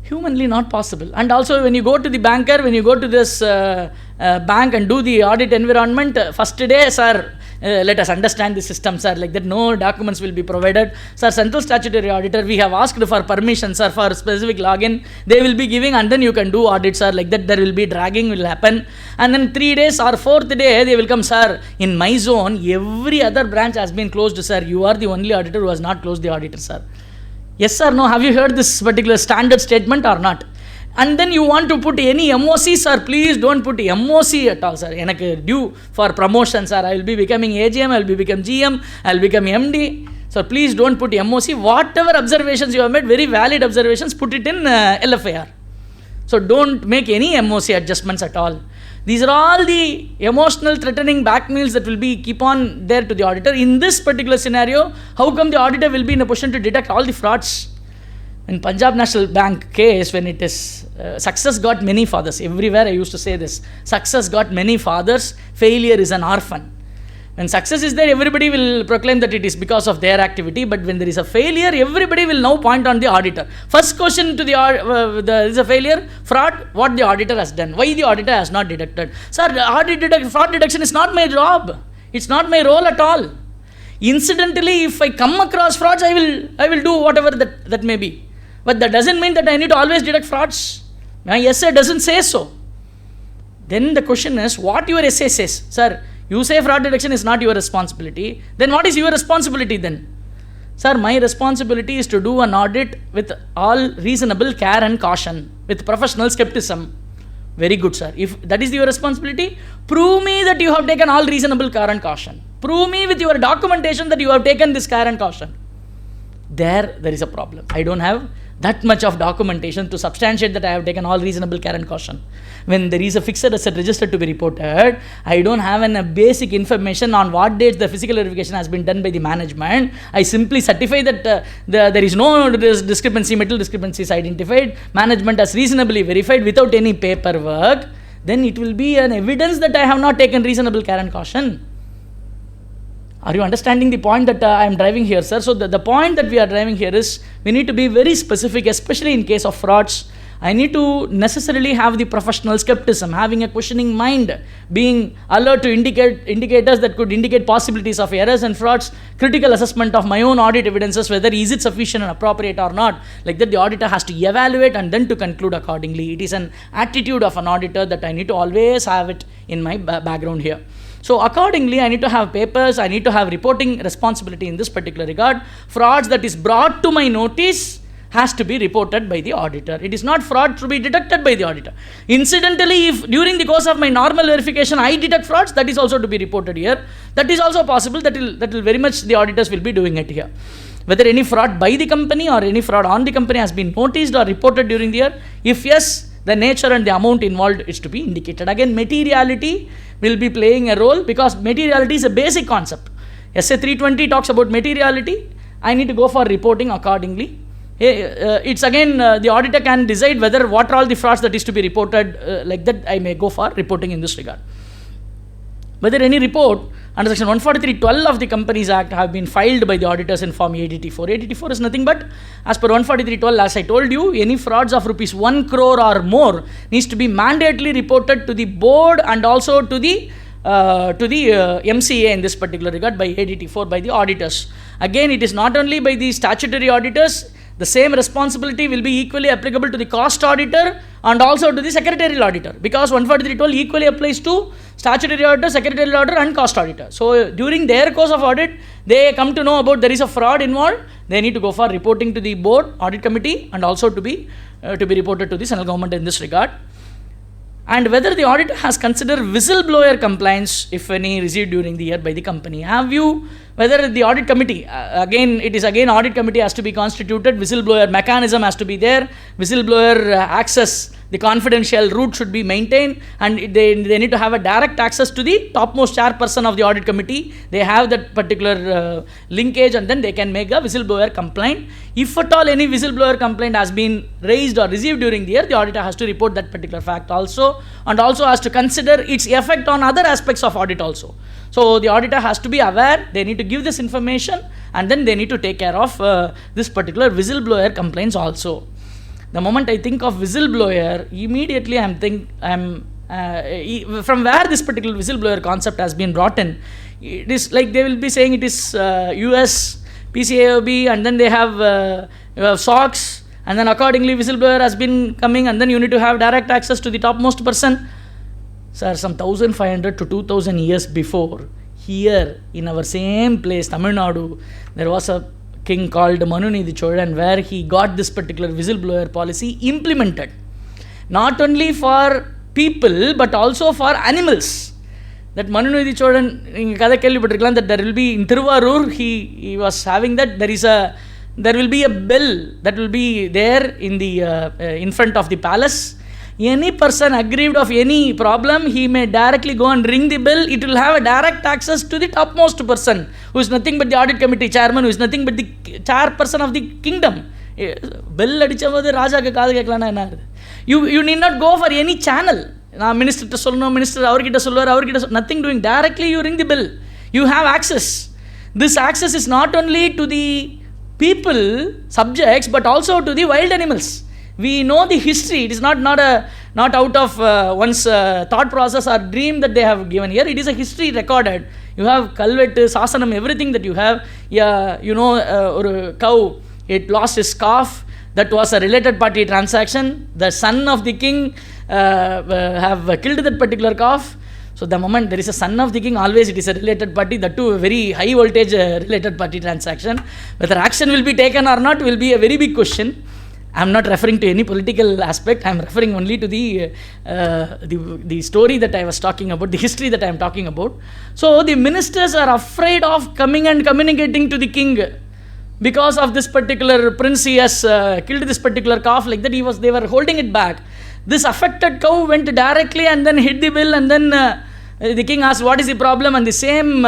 Humanly not possible. And also when you go to the banker, when you go to this bank and do the audit environment, first day, sir, let us understand the system, sir, like that no documents will be provided. Sir, Central Statutory Auditor, we have asked for permission, sir, for specific login. They will be giving and then you can do audit, sir, like that there will be dragging will happen. And then 3 days or 4th day, they will come, sir, in my zone, every other branch has been closed, sir. You are the only auditor who has not closed the auditor, sir. Yes or no? Have you heard this particular standard statement or not? And then you want to put any MOC, sir, please don't put MOC at all, sir. Enak due for promotion, sir. I will be becoming AGM, I will be become GM, I will become MD. So please don't put MOC. Whatever observations you have made, very valid observations, put it in LFIR. So don't make any MOC adjustments at all. These are all the emotional threatening blackmails that will be keep on there to the auditor. In this particular scenario, how come the auditor will be in a position to detect all the frauds? In Punjab National Bank case, when it is success got many fathers, everywhere I used to say this, success got many fathers, failure is an orphan. When success is there, everybody will proclaim that it is because of their activity, but when there is a failure, everybody will now point on the auditor. First question to there is a failure, fraud, what the auditor has done, why the auditor has not detected. Sir, fraud detection is not my job, it's not my role at all. Incidentally, if I come across frauds, I will do whatever that may be. But that doesn't mean that I need to always detect frauds. My essay doesn't say so. Then the question is, what your essay says. Sir, you say fraud detection is not your responsibility. Then what is your responsibility then? Sir, my responsibility is to do an audit with all reasonable care and caution, with professional skepticism. Very good, sir. If that is your responsibility, prove me that you have taken all reasonable care and caution. Prove me with your documentation that you have taken this care and caution. There is a problem. I don't have that much of documentation to substantiate that I have taken all reasonable care and caution. When there is a fixed asset register to be reported, I don't have a basic information on what dates the physical verification has been done by the management. I simply certify that there is no discrepancy, metal discrepancy is identified, management has reasonably verified without any paperwork, then it will be an evidence that I have not taken reasonable care and caution. Are you understanding the point that I am driving here, sir? So the point that we are driving here is, we need to be very specific, especially in case of frauds. I need to necessarily have the professional skepticism, having a questioning mind, being alert to indicators that could indicate possibilities of errors and frauds, critical assessment of my own audit evidences, whether is it sufficient and appropriate or not. Like that, the auditor has to evaluate and then to conclude accordingly. It is an attitude of an auditor that I need to always have it in my background here. So accordingly, I need to have papers, I need to have reporting responsibility in this particular regard. Frauds that is brought to my notice has to be reported by the auditor. It is not fraud to be detected by the auditor. Incidentally, if during the course of my normal verification I detect frauds, that is also to be reported here. That is also possible. That will very much the auditors will be doing it here. Whether any fraud by the company or any fraud on the company has been noticed or reported during the year. If yes, the nature and the amount involved is to be indicated. Again, materiality will be playing a role, because materiality is a basic concept. SA 320 talks about materiality. I need to go for reporting accordingly. It's again, the auditor can decide whether what are all the frauds that is to be reported, like that I may go for reporting in this regard. Whether any report under section 143(12) of the Companies Act have been filed by the auditors in form 884. 884 is nothing but, as per 143(12), as I told you, any frauds of rupees 1 crore or more needs to be mandatorily reported to the board and also to the MCA in this particular regard by 884 by the auditors. Again, it is not only by the statutory auditors, the same responsibility will be equally applicable to the cost auditor and also to the secretarial auditor, because 143(12) equally applies to statutory auditor, secretarial auditor and cost auditor. So during their course of audit, they come to know about there is a fraud involved, they need to go for reporting to the board, audit committee, and also to be reported to the central government in this regard. And whether the auditor has considered whistleblower compliance, if any, received during the year by the company. Whether the audit committee, audit committee has to be constituted, whistleblower mechanism has to be there, whistleblower access, the confidential route should be maintained, and they need to have a direct access to the topmost chairperson of the audit committee. They have that particular linkage, and then they can make a whistleblower complaint. If at all any whistleblower complaint has been raised or received during the year, the auditor has to report that particular fact also, and also has to consider its effect on other aspects of audit also. So the auditor has to be aware, they need to give this information, and then they need to take care of this particular whistleblower complaints also. The moment I think of whistleblower, immediately I'm from where this particular whistleblower concept has been brought in, it is like they will be saying it is US, PCAOB, and then they have SOX, and then accordingly whistleblower has been coming, and then you need to have direct access to the topmost person. Sir, some 1500 to 2000 years before, here in our same place, Tamil Nadu, there was a king called Manunidhi Cholan, where he got this particular whistleblower policy implemented. Not only for people, but also for animals. That Manunidhi Cholan, that there will be in Thiruvarur, he was having that, there will be a bell that will be there in the in front of the palace. Any person aggrieved of any problem, he may directly go and ring the bell. It will have a direct access to the topmost person, who is nothing but the audit committee chairman, who is nothing but the chairperson of the kingdom. Bell adichavodu raja ku kaadu kekalana enna. You need not go for any channel. Minister to solno, minister avarkitta solvar, nothing doing. Directly you ring the bell. You have access. This access is not only to the people, subjects, but also to the wild animals. We know the history. It is not out of one's thought process or dream that they have given here. It is a history recorded. You have Kalvet, Sasanam, everything that you have. Yeah, or cow, it lost his calf. That was a related party transaction. The son of the king have killed that particular calf. So the moment there is a son of the king, always it is a related party, that too a very high voltage related party transaction. Whether action will be taken or not will be a very big question. I am not referring to any political aspect. I am referring only to the story that I was talking about, the history that I am talking about. So the ministers are afraid of coming and communicating to the king because of this particular prince. He has killed this particular calf, like that. They were holding it back. This affected cow went directly and then hit the bill, and then the king asked, what is the problem? And the same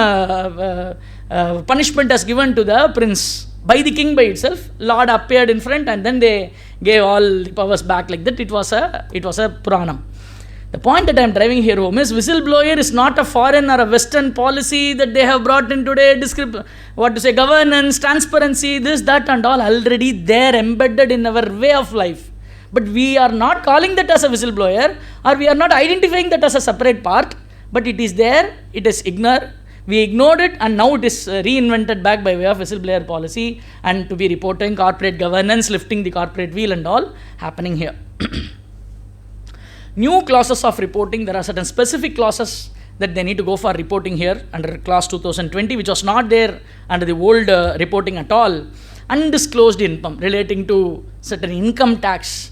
punishment has given to the prince by the king by itself. Lord appeared in front, and then they gave all the powers back, like that. It was a Puranam. The point that I am driving here home is whistleblower is not a foreign or a Western policy that they have brought in today. Governance, transparency, this, that, and all already there embedded in our way of life. But we are not calling that as a whistleblower, or we are not identifying that as a separate part, but it is there, it is ignored. We ignored it, and now it is reinvented back by way of whistleblower policy, and to be reporting corporate governance, lifting the corporate wheel and all happening here. New clauses of reporting, there are certain specific clauses that they need to go for reporting here under clause 2020, which was not there under the old reporting at all. Undisclosed income relating to certain income tax.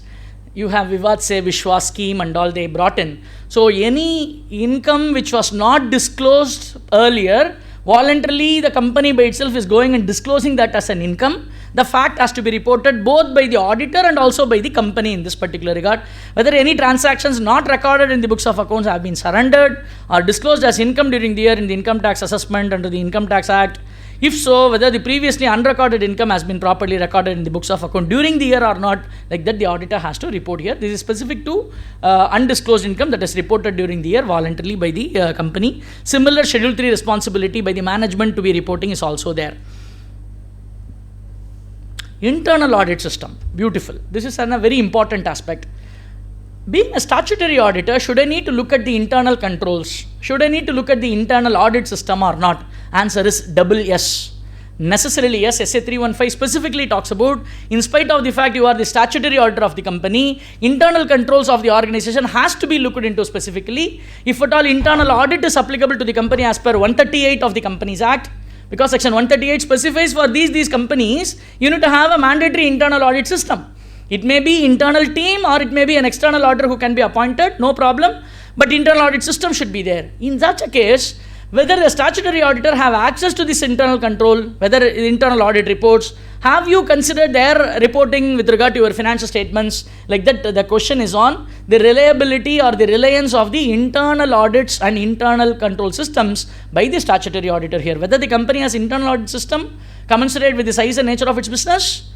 You have Vivad Se Vishwas scheme and all they brought in. So any income which was not disclosed earlier, voluntarily the company by itself is going and disclosing that as an income. The fact has to be reported both by the auditor and also by the company in this particular regard. Whether any transactions not recorded in the books of accounts have been surrendered or disclosed as income during the year in the income tax assessment under the Income Tax Act. If so, whether the previously unrecorded income has been properly recorded in the books of account during the year or not, like that the auditor has to report here. This is specific to undisclosed income that is reported during the year voluntarily by the company. Similar Schedule 3 responsibility by the management to be reporting is also there. Internal audit system, beautiful. This is a very important aspect. Being a statutory auditor, should I need to look at the internal controls? Should I need to look at the internal audit system or not? Answer is double yes. Necessarily yes. SA 315 specifically talks about, in spite of the fact you are the statutory auditor of the company, internal controls of the organization has to be looked into specifically. If at all internal audit is applicable to the company as per 138 of the Companies Act, because section 138 specifies for these companies, you need to have a mandatory internal audit system. It may be internal team or it may be an external auditor who can be appointed, no problem, but internal audit system should be there. In such a case, whether the statutory auditor have access to this internal control, whether internal audit reports, have you considered their reporting with regard to your financial statements? Like that, the question is on the reliability or the reliance of the internal audits and internal control systems by the statutory auditor here. Whether the company has internal audit system commensurate with the size and nature of its business,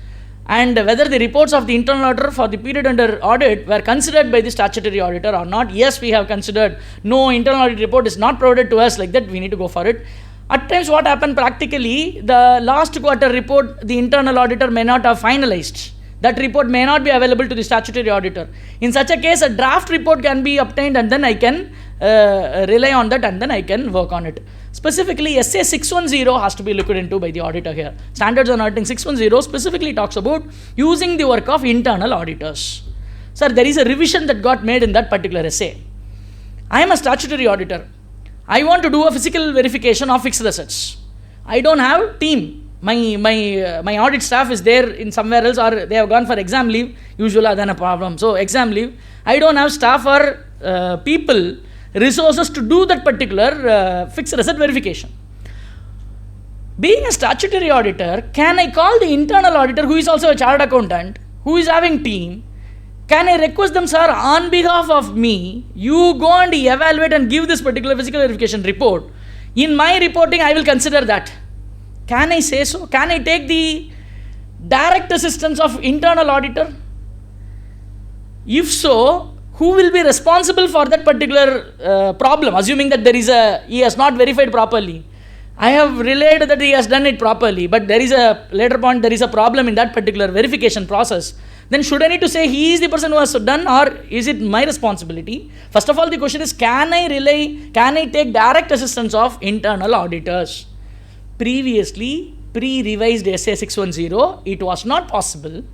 and whether the reports of the internal auditor for the period under audit were considered by the statutory auditor or not. Yes, we have considered. No, internal audit report is not provided to us, like that we need to go for it. At times what happened practically, the last quarter report the internal auditor may not have finalized. That report may not be available to the statutory auditor. In such a case, a draft report can be obtained and then I can rely on that and then I can work on it. Specifically, SA 610 has to be looked into by the auditor here. Standards on Auditing 610 specifically talks about using the work of internal auditors. Sir, there is a revision that got made in that particular essay. I am a statutory auditor. I want to do a physical verification of fixed assets. I don't have team. My audit staff is there in somewhere else, or they have gone for exam leave. Usually then a problem. So exam leave. I don't have staff or people, resources to do that particular fixed asset verification. Being a statutory auditor, can I call the internal auditor who is also a chartered accountant, who is having team? Can I request them, sir, on behalf of me, you go and evaluate and give this particular physical verification report. In my reporting, I will consider that. Can I say so? Can I take the direct assistance of internal auditor? If so, who will be responsible for that particular problem, assuming that he has not verified properly? I have relayed that he has done it properly, but there is a problem in that particular verification process. Then should I need to say he is the person who has done, or is it my responsibility? First of all, the question is, can I take direct assistance of internal auditors? Previously, pre-revised SA 610, it was not possible.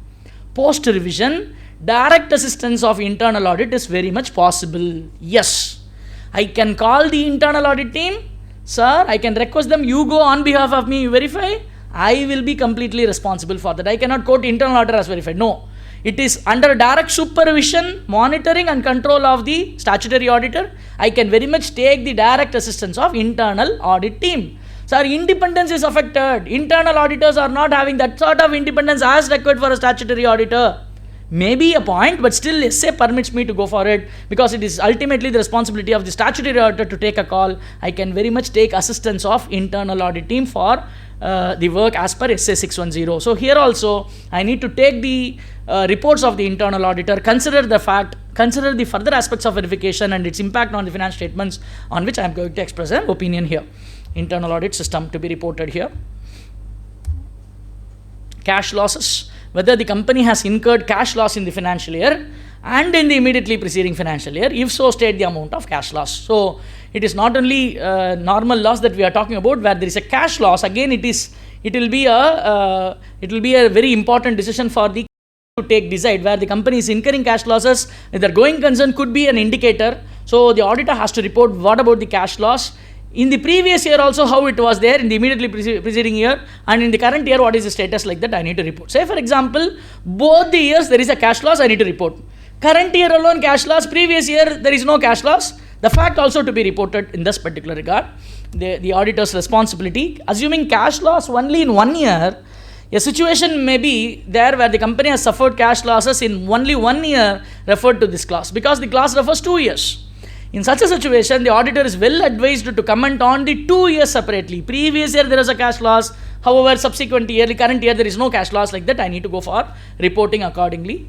Post-revision, direct assistance of internal audit is very much possible. Yes, I can call the internal audit team. Sir, I can request them, you go on behalf of me, you verify. I will be completely responsible for that. I cannot quote internal auditor as verified. No. It is under direct supervision, monitoring and control of the statutory auditor. I can very much take the direct assistance of internal audit team. Sir, independence is affected. Internal auditors are not having that sort of independence as required for a statutory auditor. Maybe a point, but still SA permits me to go for it, because it is ultimately the responsibility of the statutory auditor to take a call. I can very much take assistance of internal audit team for the work as per SA 610. So here also, I need to take the reports of the internal auditor, consider the further aspects of verification and its impact on the financial statements, on which I am going to express an opinion here. Internal audit system to be reported here. Cash losses. Whether the company has incurred cash loss in the financial year and in the immediately preceding financial year. If so, state the amount of cash loss. So it is not only normal loss that we are talking about, where there is a cash loss. Again, it will be a very important decision for the to decide where the company is incurring cash losses. Whether going concern could be an indicator. So the auditor has to report what about the cash loss. In the previous year also, how it was there in the immediately preceding year, and in the current year, what is the status, like that I need to report. Say for example, both the years there is a cash loss, I need to report. Current year alone cash loss, previous year there is no cash loss. The fact also to be reported in this particular regard. The auditor's responsibility. Assuming cash loss only in 1 year, a situation may be there where the company has suffered cash losses in only 1 year referred to this clause, because the clause refers 2 years. In such a situation, the auditor is well advised to comment on the 2 years separately. Previous year there was a cash loss, however subsequent year, the current year there is no cash loss, like that I need to go for reporting accordingly.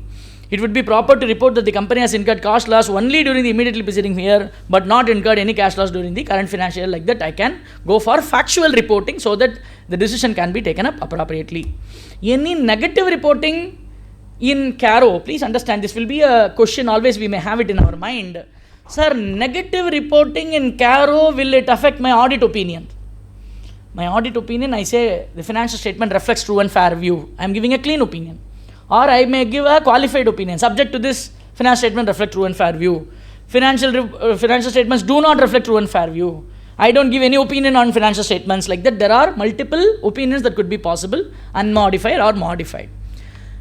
It would be proper to report that the company has incurred cash loss only during the immediately preceding year, but not incurred any cash loss during the current financial year, like that I can go for factual reporting so that the decision can be taken up appropriately. Any negative reporting in CARO, please understand this will be a question always we may have it in our mind. Sir, negative reporting in CARO, will it affect my audit opinion? My audit opinion, I say the financial statement reflects true and fair view. I am giving a clean opinion. Or I may give a qualified opinion. Subject to this, financial statement reflect true and fair view. Financial statements do not reflect true and fair view. I don't give any opinion on financial statements, like that. There are multiple opinions that could be possible, unmodified or modified.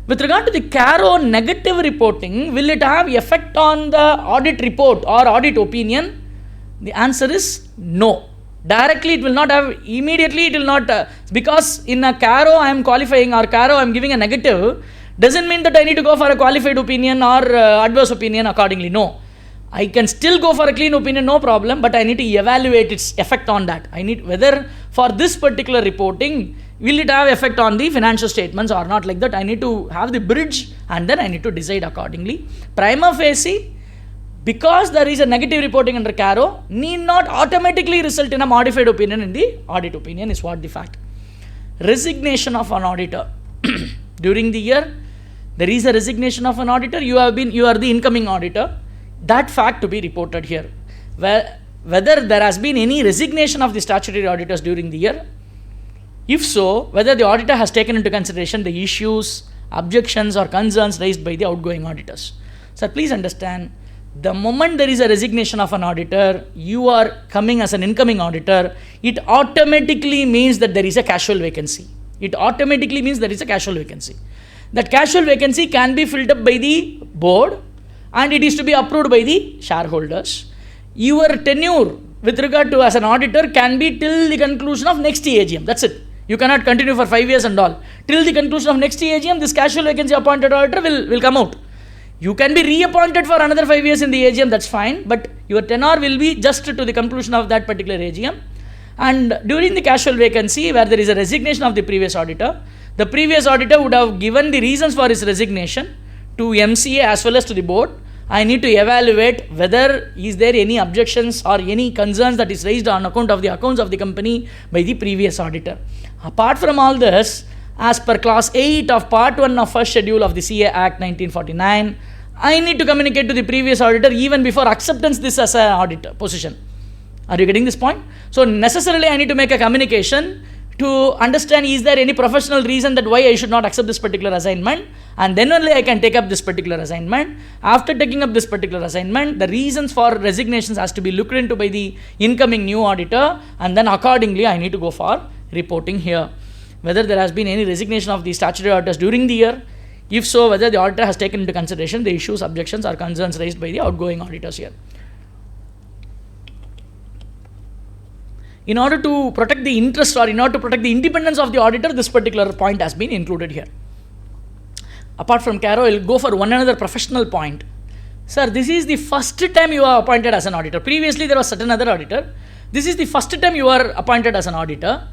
With regard to the CARO negative reporting, will it have effect on the audit report or audit opinion? The answer is no. Directly it will not have, immediately it will not, because in a CARO I am qualifying, or CARO I am giving a negative, doesn't mean that I need to go for a qualified opinion or adverse opinion accordingly. No. I can still go for a clean opinion, no problem, but I need to evaluate its effect on that. I need whether for this particular reporting, will it have effect on the financial statements or not, like that. I need to have the bridge and then I need to decide accordingly. Prima facie, because there is a negative reporting under CARO, need not automatically result in a modified opinion in the audit opinion is what the fact. Resignation of an auditor. During the year, there is a resignation of an auditor, you are the incoming auditor, that fact to be reported here. Whether there has been any resignation of the statutory auditors during the year, if so, whether the auditor has taken into consideration the issues, objections or concerns raised by the outgoing auditors. Sir, please understand, the moment there is a resignation of an auditor, you are coming as an incoming auditor, it automatically means that there is a casual vacancy. It automatically means there is a casual vacancy. That casual vacancy can be filled up by the board and it is to be approved by the shareholders. Your tenure with regard to as an auditor can be till the conclusion of next AGM. That's it. You cannot continue for 5 years and all. Till the conclusion of next AGM, this casual vacancy appointed auditor will come out. You can be reappointed for another 5 years in the AGM, that's fine, but your tenure will be just to the conclusion of that particular AGM. And during the casual vacancy, where there is a resignation of the previous auditor, the previous auditor would have given the reasons for his resignation to MCA as well as to the board. I need to evaluate whether is there any objections or any concerns that is raised on account of the accounts of the company by the previous auditor. Apart from all this, as per clause 8 of part 1 of first schedule of the CA Act 1949, I need to communicate to the previous auditor even before acceptance this as an auditor position. Are you getting this point? So necessarily I need to make a communication to understand is there any professional reason that why I should not accept this particular assignment, and then only I can take up this particular assignment. After taking up this particular assignment, the reasons for resignations has to be looked into by the incoming new auditor, and then accordingly I need to go for reporting here. Whether there has been any resignation of the statutory auditors during the year, if so, whether the auditor has taken into consideration the issues, objections or concerns raised by the outgoing auditors here. In order to protect the interest or in order to protect the independence of the auditor, this particular point has been included here. Apart from CARO, I will go for one another professional point. Sir, this is the first time you are appointed as an auditor. Previously, there was certain other auditor. This is the first time you are appointed as an auditor.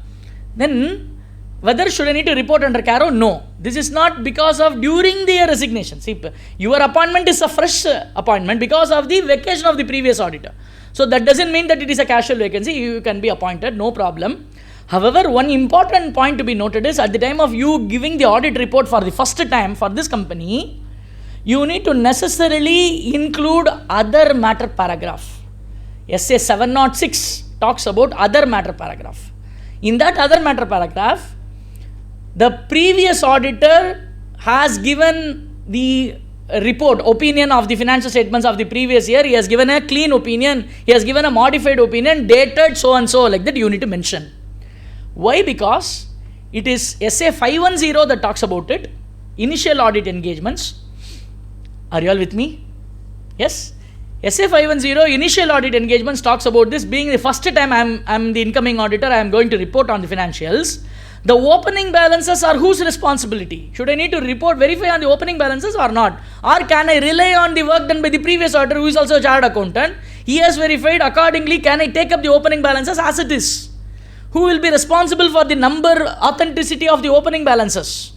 Then, whether should I need to report under CARO? No. This is not because of during the resignation. See, your appointment is a fresh appointment because of the vacation of the previous auditor. So that doesn't mean that it is a casual vacancy. You can be appointed, no problem. However, one important point to be noted is at the time of you giving the audit report for the first time for this company, you need to necessarily include other matter paragraph. SA 706 talks about other matter paragraph. In that other matter paragraph, the previous auditor has given the report, opinion of the financial statements of the previous year. He has given a clean opinion. He has given a modified opinion dated so and so, like that you need to mention. Why? Because it is SA 510 that talks about it. Initial audit engagements. Are you all with me? Yes? SA 510 initial audit engagements talks about this being the first time I am the incoming auditor, I am going to report on the financials. The opening balances are whose responsibility? Should I need to verify on the opening balances or not? Or can I rely on the work done by the previous auditor who is also a chartered accountant? He has verified, accordingly can I take up the opening balances as it is? Who will be responsible for the authenticity of the opening balances?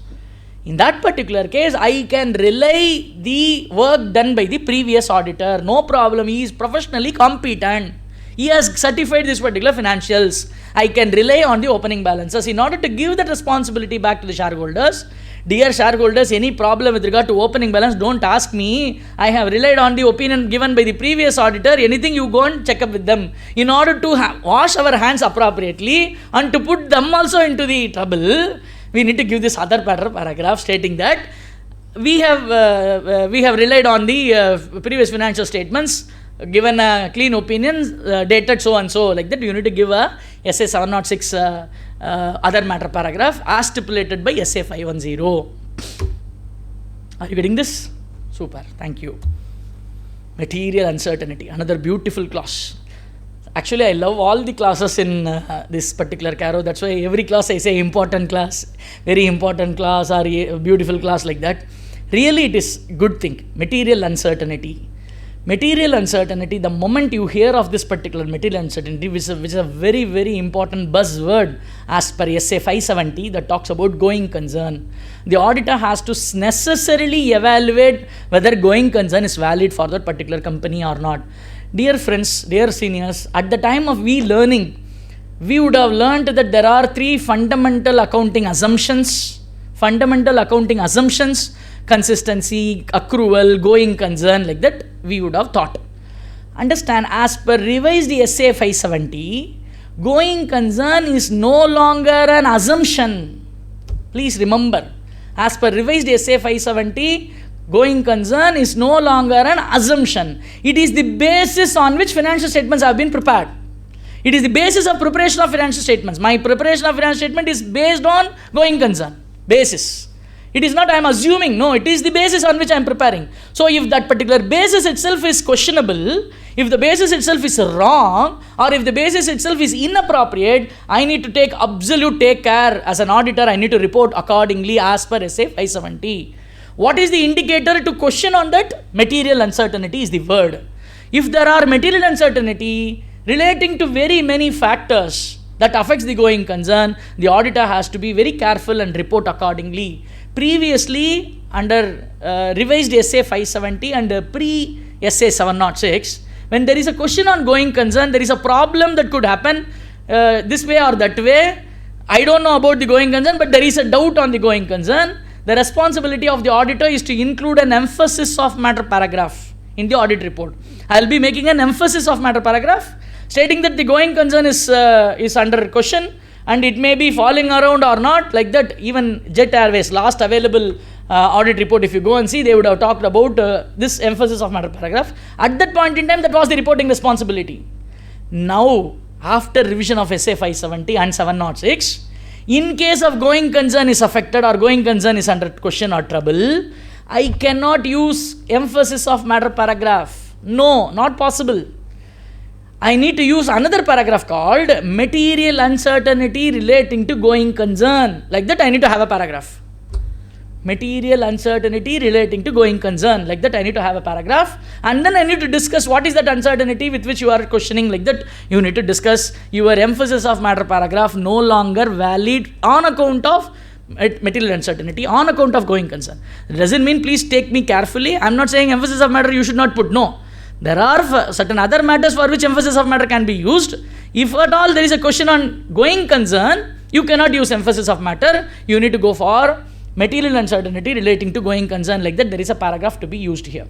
In that particular case, I can rely the work done by the previous auditor. No problem, he is professionally competent. He has certified this particular financials. I can rely on the opening balances. In order to give that responsibility back to the shareholders, dear shareholders, any problem with regard to opening balance, don't ask me. I have relied on the opinion given by the previous auditor. Anything you go and check up with them. In order to wash our hands appropriately and to put them also into the trouble, we need to give this other paragraph stating that we have relied on the previous financial statements, given a clean opinion, dated so and so, like that. You need to give a SA 706 other matter paragraph as stipulated by SA 510. Are you getting this? Super, thank you. Material uncertainty, another beautiful clause. Actually, I love all the classes in this particular CARO. That's why every class I say important class, very important class, or a beautiful class, like that. Really, it is good thing. Material uncertainty. Material uncertainty, the moment you hear of this particular material uncertainty, which is a very, very important buzzword as per SA 570 that talks about going concern. The auditor has to necessarily evaluate whether going concern is valid for that particular company or not. Dear friends, dear seniors, at the time of learning, we would have learned that there are three fundamental accounting assumptions consistency, accrual, going concern, like that we would have thought. Understand, as per revised SA 570, going concern is no longer an assumption. Please remember, as per revised SA 570, going concern is no longer an assumption. It is the basis on which financial statements have been prepared. It is the basis of preparation of financial statements. My preparation of financial statement is based on going concern. Basis. It is not I am assuming. No, it is the basis on which I am preparing. So if that particular basis itself is questionable, if the basis itself is wrong, or if the basis itself is inappropriate, I need to take care as an auditor. I need to report accordingly as per SA 570. What is the indicator to question on that? Material uncertainty is the word. If there are material uncertainty relating to very many factors that affects the going concern, the auditor has to be very careful and report accordingly. Previously, under revised SA 570 and pre-SA 706, when there is a question on going concern, there is a problem that could happen this way or that way. I don't know about the going concern, but there is a doubt on the going concern. The responsibility of the auditor is to include an emphasis of matter paragraph in the audit report. I will be making an emphasis of matter paragraph stating that the going concern is under question and it may be falling around or not, like that. Even Jet Airways, last available audit report, if you go and see, they would have talked about this emphasis of matter paragraph. At that point in time, that was the reporting responsibility. Now, after revision of SA 570 and 706, in case of going concern is affected or going concern is under question or trouble, I cannot use emphasis of matter paragraph. No, not possible. I need to use another paragraph called material uncertainty relating to going concern. Like that, I need to have a paragraph. Material uncertainty relating to going concern. Like that, I need to have a paragraph. And then I need to discuss what is that uncertainty with which you are questioning. Like that, you need to discuss your emphasis of matter paragraph no longer valid on account of material uncertainty, on account of going concern. It doesn't mean, please take me carefully. I'm not saying emphasis of matter you should not put. No. There are certain other matters for which emphasis of matter can be used. If at all there is a question on going concern, you cannot use emphasis of matter. You need to go for material uncertainty relating to going concern. Like that, there is a paragraph to be used here.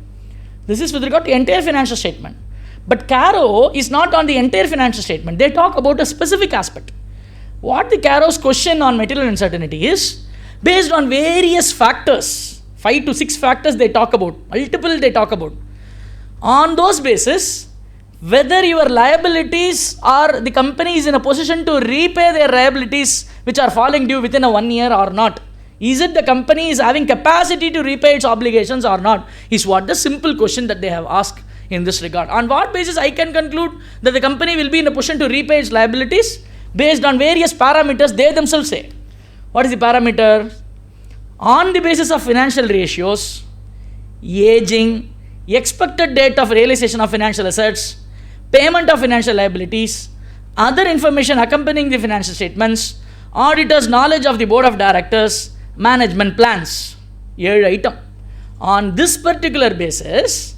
This is with regard to entire financial statement. But CARO is not on the entire financial statement. They talk about a specific aspect. What the CARO's question on material uncertainty is, based on various factors, 5 to 6 factors they talk about, multiple they talk about. On those basis, whether your liabilities or the company is in a position to repay their liabilities which are falling due within a 1 year or not. Is it the company is having capacity to repay its obligations or not? Is what the simple question that they have asked in this regard. On what basis I can conclude that the company will be in a position to repay its liabilities? Based on various parameters they themselves say. What is the parameter? On the basis of financial ratios, aging, expected date of realization of financial assets, payment of financial liabilities, other information accompanying the financial statements, auditor's knowledge of the board of directors, management plans. 7 item. On this particular basis,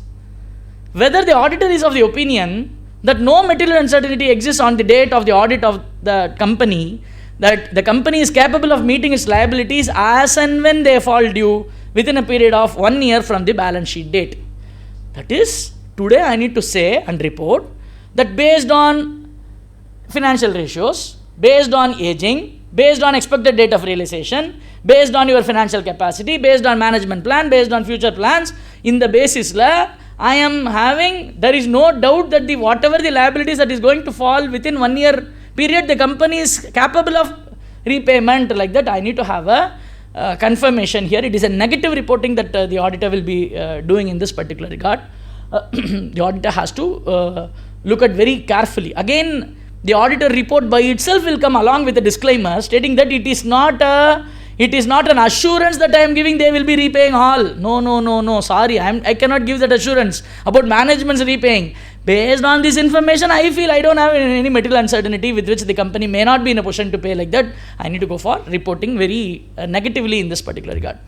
whether the auditor is of the opinion that no material uncertainty exists on the date of the audit of the company, that the company is capable of meeting its liabilities as and when they fall due within a period of 1 year from the balance sheet date. That is, today I need to say and report that based on financial ratios, based on aging, based on expected date of realization, based on your financial capacity, based on management plan, based on future plans, in the basis la, I am having, there is no doubt that the whatever the liabilities that is going to fall within 1 year period, the company is capable of repayment. Like that, I need to have a confirmation here. It is a negative reporting that the auditor will be doing in this particular regard. The auditor has to look at very carefully. Again, the auditor report by itself will come along with a disclaimer stating that it is not an assurance that I am giving they will be repaying all. No. Sorry, I cannot give that assurance about management's repaying. Based on this information, I feel I don't have any material uncertainty with which the company may not be in a position to pay. Like that, I need to go for reporting very negatively in this particular regard.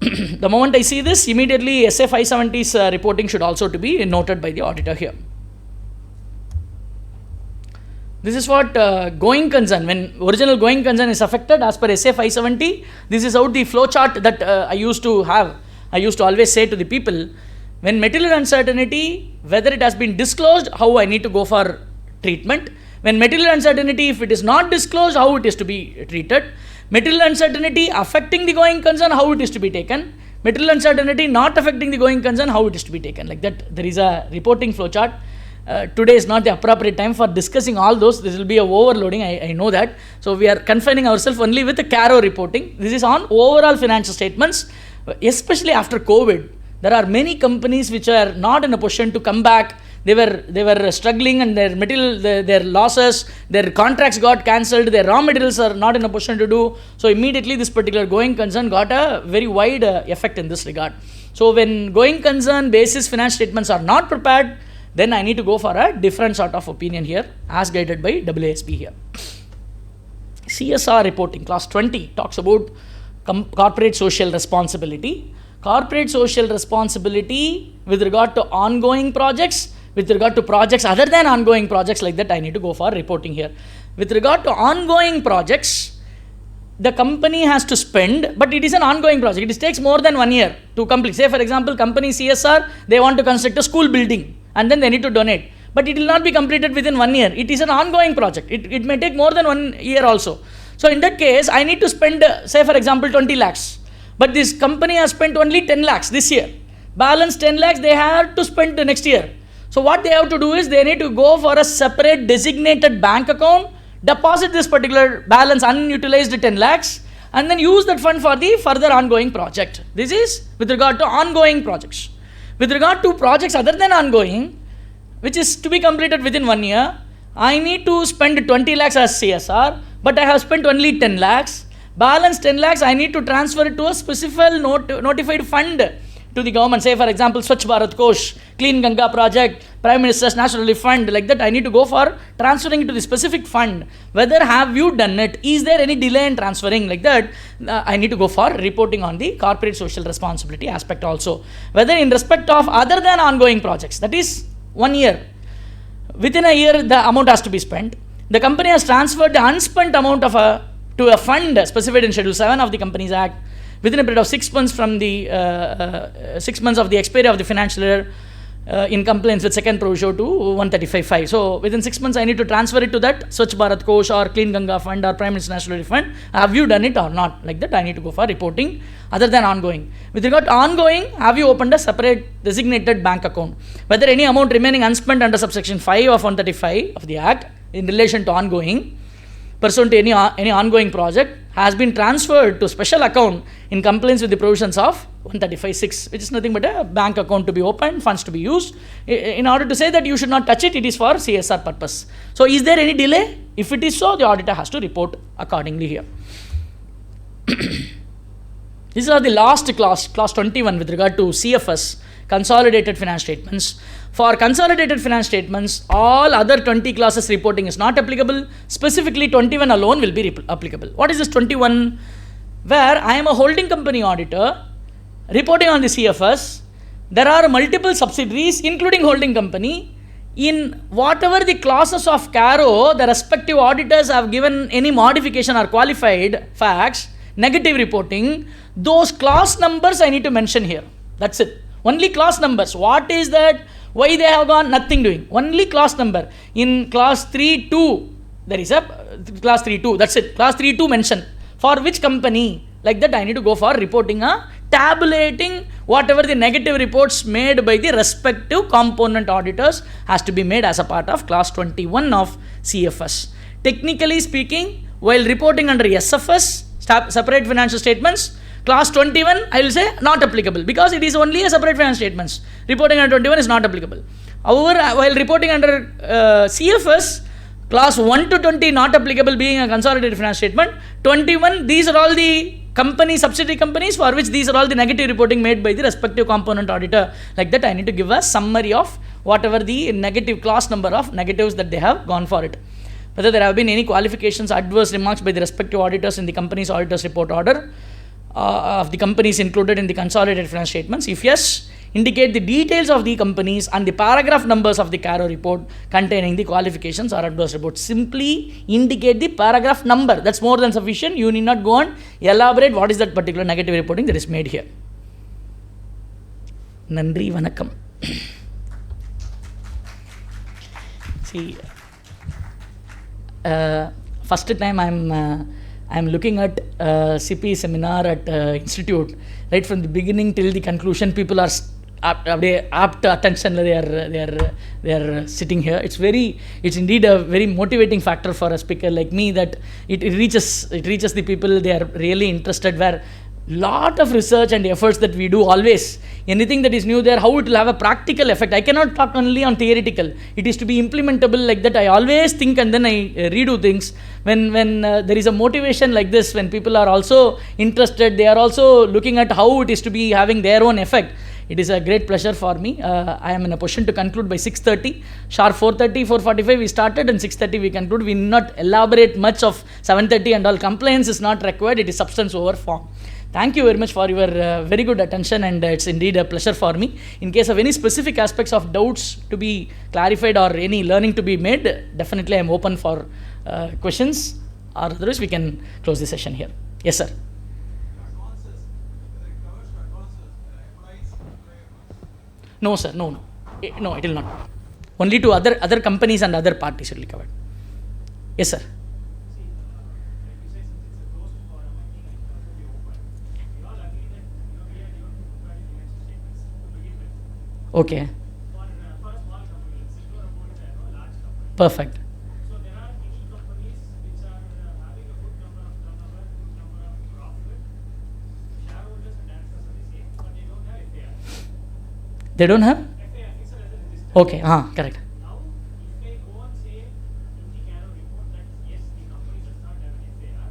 The moment I see this, immediately SA 570's reporting should also to be noted by the auditor here. This is what going concern, when original going concern is affected as per SA 570, this is how the flow chart that I used to have. I used to always say to the people, when material uncertainty, whether it has been disclosed, how I need to go for treatment. When material uncertainty, if it is not disclosed, how it is to be treated. Material uncertainty affecting the going concern, how it is to be taken. Material uncertainty not affecting the going concern, how it is to be taken. Like that, there is a reporting flow chart. Today is not the appropriate time for discussing all those. This will be a overloading, I know that. So we are confining ourselves only with the CARO reporting. This is on overall financial statements, especially after COVID. There are many companies which are not in a position to come back. They were struggling, and their material, their losses, their contracts got cancelled, their raw materials are not in a position to do. So immediately this particular going concern got a very wide effect in this regard. So when going concern basis finance statements are not prepared, then I need to go for a different sort of opinion here, as guided by WASB here. CSR reporting, class 20, talks about corporate social responsibility. Corporate social responsibility with regard to ongoing projects, with regard to projects other than ongoing projects, like that I need to go for reporting here. With regard to ongoing projects, the company has to spend, but it is an ongoing project. It takes more than 1 year to complete. Say for example, company CSR, they want to construct a school building, and then they need to donate. But it will not be completed within 1 year. It is an ongoing project. It may take more than 1 year also. So in that case, I need to spend, say for example, 20 lakhs. But this company has spent only 10 lakhs this year. Balance 10 lakhs they have to spend the next year. So what they have to do is they need to go for a separate designated bank account, deposit this particular balance unutilized 10 lakhs, and then use that fund for the further ongoing project. This is with regard to ongoing projects. With regard to projects other than ongoing, which is to be completed within 1 year, I need to spend 20 lakhs as CSR, but I have spent only 10 lakhs. Balance 10 lakhs, I need to transfer it to a specific notified fund to the government. Say for example, Swachh Bharat Kosh, Clean Ganga project, Prime Minister's National Relief Fund, like that I need to go for transferring it to the specific fund. Whether have you done it? Is there any delay in transferring? Like that, I need to go for reporting on the corporate social responsibility aspect also. Whether in respect of other than ongoing projects, that is 1 year. Within a year, the amount has to be spent. The company has transferred the unspent amount to a fund specified in Schedule 7 of the Companies Act within a period of 6 months from the 6 months of the expiry of the financial year, in compliance with second proviso to 135(5). So within 6 months I need to transfer it to that Swachh Bharat Kosh or Clean Ganga Fund or Prime Minister's National Relief Fund. Have you done it or not? Like that I need to go for reporting other than ongoing. With regard to ongoing, have you opened a separate designated bank account? Whether any amount remaining unspent under subsection 5 of 135 of the Act in relation to ongoing, pursuant to any ongoing project, has been transferred to special account in compliance with the provisions of 135(6), which is nothing but a bank account to be opened, funds to be used. In order to say that you should not touch it, it is for CSR purpose. So is there any delay? If it is so, the auditor has to report accordingly here. These are the last class 21 with regard to CFS, consolidated finance statements. For consolidated finance statements, all other 20 classes reporting is not applicable. Specifically, 21 alone will be applicable. What is this 21? Where I am a holding company auditor, reporting on the CFS, there are multiple subsidiaries, including holding company. In whatever the clauses of CARO, the respective auditors have given any modification or qualified facts, negative reporting, those class numbers I need to mention here. That's it. Only class numbers. What is that? Why they have gone? Nothing doing. Only class number. In class 3.2, there is a class 3.2. That's it. Class 3.2 mention. For which company? Like that I need to go for reporting, tabulating whatever the negative reports made by the respective component auditors has to be made as a part of class 21 of CFS. Technically speaking, while reporting under SFS, separate financial statements, class 21, I will say not applicable because it is only a separate finance statements. Reporting under 21 is not applicable. However, while reporting under CFS, class 1 to 20 not applicable being a consolidated finance statement. 21, these are all the subsidiary companies for which these are all the negative reporting made by the respective component auditor. Like that I need to give a summary of whatever the negative class number of negatives that they have gone for it. Whether there have been any qualifications, adverse remarks by the respective auditors in the company's auditor's report order of the companies included in the consolidated finance statements. If yes, indicate the details of the companies and the paragraph numbers of the CARO report containing the qualifications or endorsed report. Simply indicate the paragraph number. That's more than sufficient. You need not go on elaborate what is that particular negative reporting that is made here. Nandri Vanakkam. See, first time I'm looking at CPE seminar at institute. Right from the beginning till the conclusion, people are apt attention. They are sitting here. It's indeed a very motivating factor for a speaker like me that it reaches the people. They are really interested. Where lot of research and efforts that we do always, anything that is new there, how it will have a practical effect. I cannot talk only on theoretical. It is to be implementable like that. I always think and then I redo things. When there is a motivation like this, when people are also interested, they are also looking at how it is to be having their own effect. It is a great pleasure for me. I am in a position to conclude by 6:30. Sharp 4:30, 4:45 we started and 6:30 we conclude. We need not elaborate much of 7:30 and all. Compliance is not required. It is substance over form. Thank you very much for your very good attention, and it's indeed a pleasure for me. In case of any specific aspects of doubts to be clarified or any learning to be made, definitely I am open for questions, or otherwise we can close the session here. Yes, sir. No, sir. No, it will not. Only to other companies and other parties it will be covered. Yes, sir. Okay. For a small company, let's ignore about a large company. Perfect. So there are many companies which are having a good number of turnover, good number of profit. Shareholders and directors are the same, but they don't have FAR. They don't have? FAR, fixed asset register. Okay. Correct. Now, if I go and say in the CARO report that yes, the company does not have an FAR,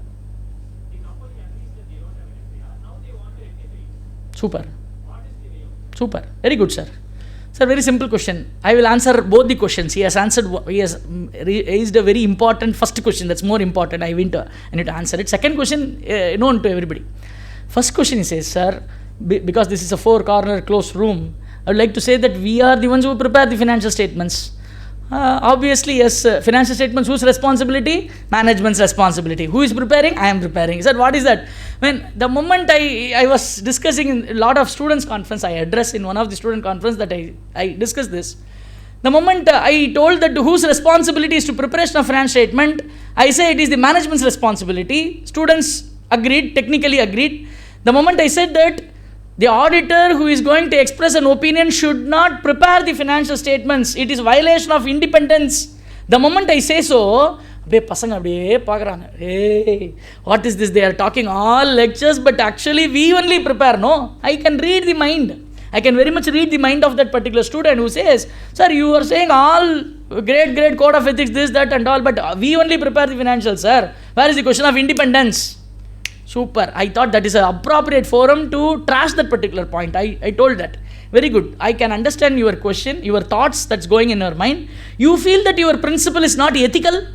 the company agrees that they don't have an FAR. Now they want to rectify it. Super. What is the way out? Super. Very good, sir. Sir, very simple question. I will answer both the questions. He has raised a very important first question. That's more important. I need to answer it. Second question, known to everybody. First question he says, sir, because this is a 4-corner closed room, I would like to say that we are the ones who prepare the financial statements. Obviously, yes, financial statements, whose responsibility? Management's responsibility. Who is preparing? I am preparing. He said, what is that? When the moment I was discussing in a lot of students' conference, I addressed in one of the student conference that I discussed this. The moment I told that whose responsibility is to preparation of financial statement, I say it is the management's responsibility. Students agreed, technically agreed. The moment I said that the auditor who is going to express an opinion should not prepare the financial statements. It is violation of independence. The moment I say so, hey, what is this? They are talking all lectures, but actually we only prepare. No, I can read the mind. I can very much read the mind of that particular student who says, sir, you are saying all great code of ethics, this, that and all, but we only prepare the financials, sir. Where is the question of independence? Super. I thought that is an appropriate forum to trash that particular point. I told that. Very good. I can understand your question, your thoughts that's going in your mind. You feel that your principle is not ethical.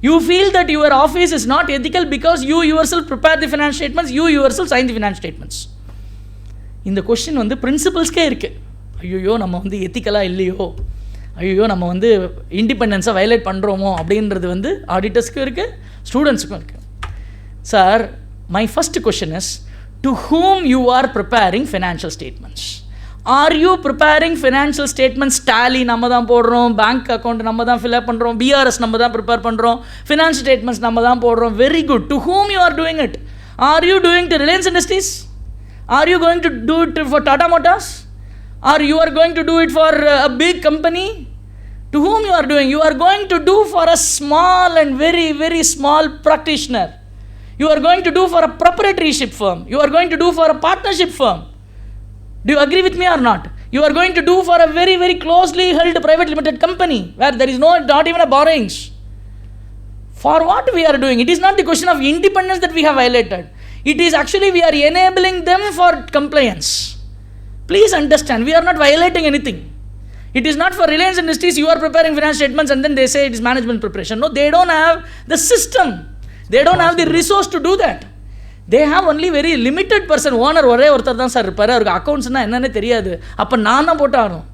You feel that your office is not ethical because you yourself prepare the financial statements, you yourself sign the financial statements. இந்த question வந்து பிரின்சிபல்ஸ்க்கே இருக்குது. ஐயோ நம்ம வந்து எத்திக்கலாக இல்லையோ, ஐயோ நம்ம வந்து இண்டிபெண்டன்ஸை வயலேட் பண்ணுறோமோ அப்படின்றது வந்து ஆடிட்டர்ஸ்க்கும் இருக்குது, ஸ்டூடெண்ட்ஸுக்கும் இருக்குது. Sir, my first question is, to whom you are preparing financial statements? Are you preparing financial statements? Tally நம்ம தான் போடுறோம், பேங்க் அக்கௌண்ட் நம்ம தான் ஃபில் அப் பண்ணுறோம், பிஆர்எஸ் நம்ம தான் ப்ரிப்பேர் பண்ணுறோம், ஃபினான்ஷியல் ஸ்டேட்மெண்ட்ஸ் நம்ம தான் போடுறோம். Very good. To whom you are doing it? Are you doing to Reliance Industries? Are you going to do it for Tata Motors? Or you are going to do it for a big company? To whom you are doing? You are going to do for a small and very small practitioner. You are going to do for a proprietorship firm. You are going to do for a partnership firm. Do you agree with me or not? You are going to do for a very closely held private limited company where there is not even a borrowings. For what we are doing? It is not the question of independence that we have violated. It is actually we are enabling them for compliance. Please understand, we are not violating anything. It is not for Reliance Industries, you are preparing financial statements and then they say it is management preparation. No, they don't have the system. They don't have the resource to do that. they have only very limited person. Owner ஒரே ஒருத்தர் தான் sir இருப்பார், அவருக்கு அக்கௌண்ட்ஸ்னால் என்னென்னு தெரியாது. அப்போ நான் தான் போட்டாகணும்.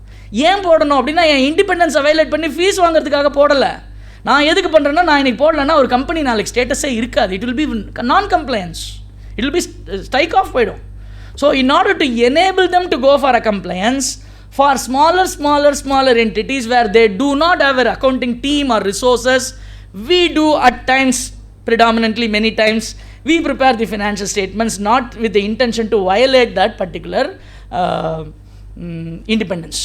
ஏன் போடணும் அப்படின்னா, என் இண்டிபெண்டன்ஸை வயலேட் பண்ணி ஃபீஸ் வாங்குறதுக்காக போடலை. நான் எதுக்கு பண்ணுறேன்னா, நான் இன்றைக்கி போடலைன்னா ஒரு கம்பெனி நாளைக்கு ஸ்டேட்டஸே இருக்காது. It will be non compliance, it will be strike off போயிடும். So in order to enable them to go for a compliance, for smaller entities where they do not have an accounting team or resources, we do at times, predominantly many times, we prepare the financial statements not with the intention to violate that particular independence.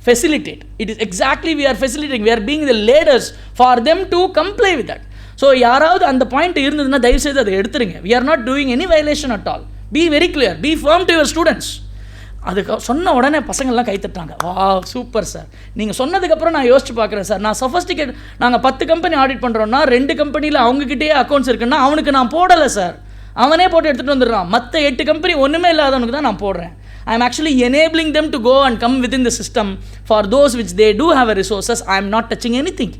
Facilitate. It is exactly we are facilitating. We are being the leaders for them to comply with that. So யாராவது அந்த point இருந்ததுன்னா தயவு செய்து அதை எடுத்துருங்க. We are not doing any violation at all. Be very clear. Be firm to your students. அதுக்கு சொன்ன உடனே பசங்கள்லாம் கைத்தட்டாங்க. வா சூப்பர் சார், நீங்கள் சொன்னதுக்கப்புறம் நான் யோசிச்சு பார்க்குறேன் சார். நான் சொஃபஸ்டிகேட், நாங்கள் 10 கம்பெனி ஆடிட் பண்ணுறோன்னா 2 கம்பெனியில் அவங்ககிட்டயே அக்கௌண்ட்ஸ் இருக்குன்னா அவனுக்கு நான் போடலை சார், அவனே போட்டு எடுத்துகிட்டு வந்துடுறான். மற்ற 8 கம்பெனி ஒன்றுமே இல்லாதவனுக்கு தான் நான் போடுறேன். I am actually enabling them to go and come within the system. For those which they do have a resources, I am not touching anything.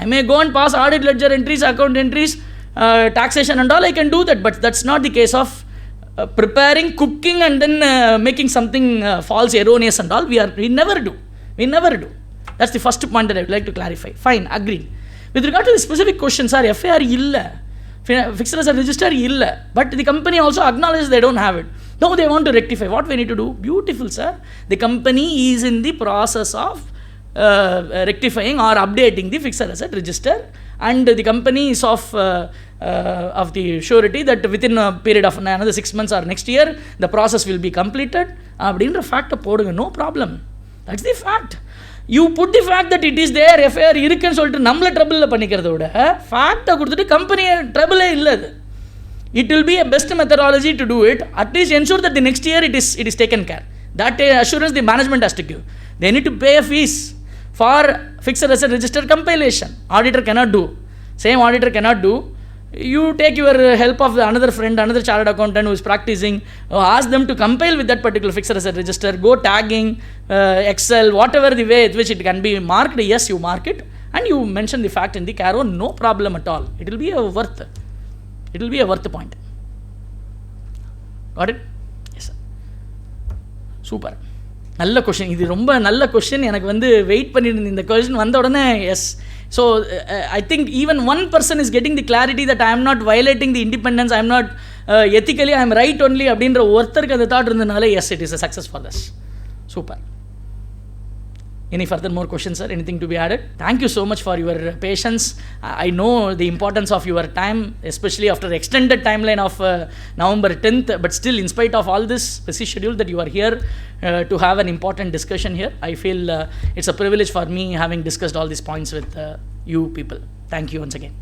I may go and pass audit ledger entries, account entries, taxation and all, I can do that, but that's not the case of preparing, cooking and then making something false, erroneous and all. We never do. That's the first point that I would like to clarify. Fine, agreed. With regard to the specific question, sir, FIR illa, fixed asset register illa, but the company also acknowledges they don't have it. Now they want to rectify. What we need to do? Beautiful, sir. The company is in the process of rectifying or updating the fixed asset register, and the company is of the surety that within a period of another 6 months or next year the process will be completed. அப்படின்ற ஃபேக்டை போடுங்க, no problem. That's the fact. You put the fact that it is there, FIR இருக்குன்னு சொல்லிட்டு நம்மளை ட்ரபிளில் பண்ணிக்கிறத விட ஃபேக்டை கொடுத்துட்டு கம்பெனியை ட்ரபிளே இல்லை. அது it will be a best methodology to do it. At least ensure that the next year it is taken care. That assurance the management has to give. They need to pay a fees for fixed asset register compilation. Auditor cannot do. Same auditor cannot do. You take your help of another friend, another chartered accountant who is practicing, ask them to compile with that particular fixed asset register, go tagging, Excel, whatever the way at which it can be marked. Yes, you mark it and you mention the fact in the CARO, no problem at all. It will be a worth point. Got it? Yes sir. Super. நல்ல question, இது ரொம்ப நல்ல question. எனக்கு வந்து wait பண்ணிட்டு இந்த question வந்த உடனே yes. So I think even one person is getting the clarity that I am not violating the independence, I am not ethically, I am right only அப்படின்ற ஒருத்தருக்கு அந்த தாட் இருந்ததுனால yes, it is a success for thus. Super. Any further more questions, sir? Anything to be added? Thank you so much for your patience. I know the importance of your time, especially after the extended timeline of November 10th, but still in spite of all this busy schedule that you are here to have an important discussion here. I feel it's a privilege for me having discussed all these points with you people. Thank you once again.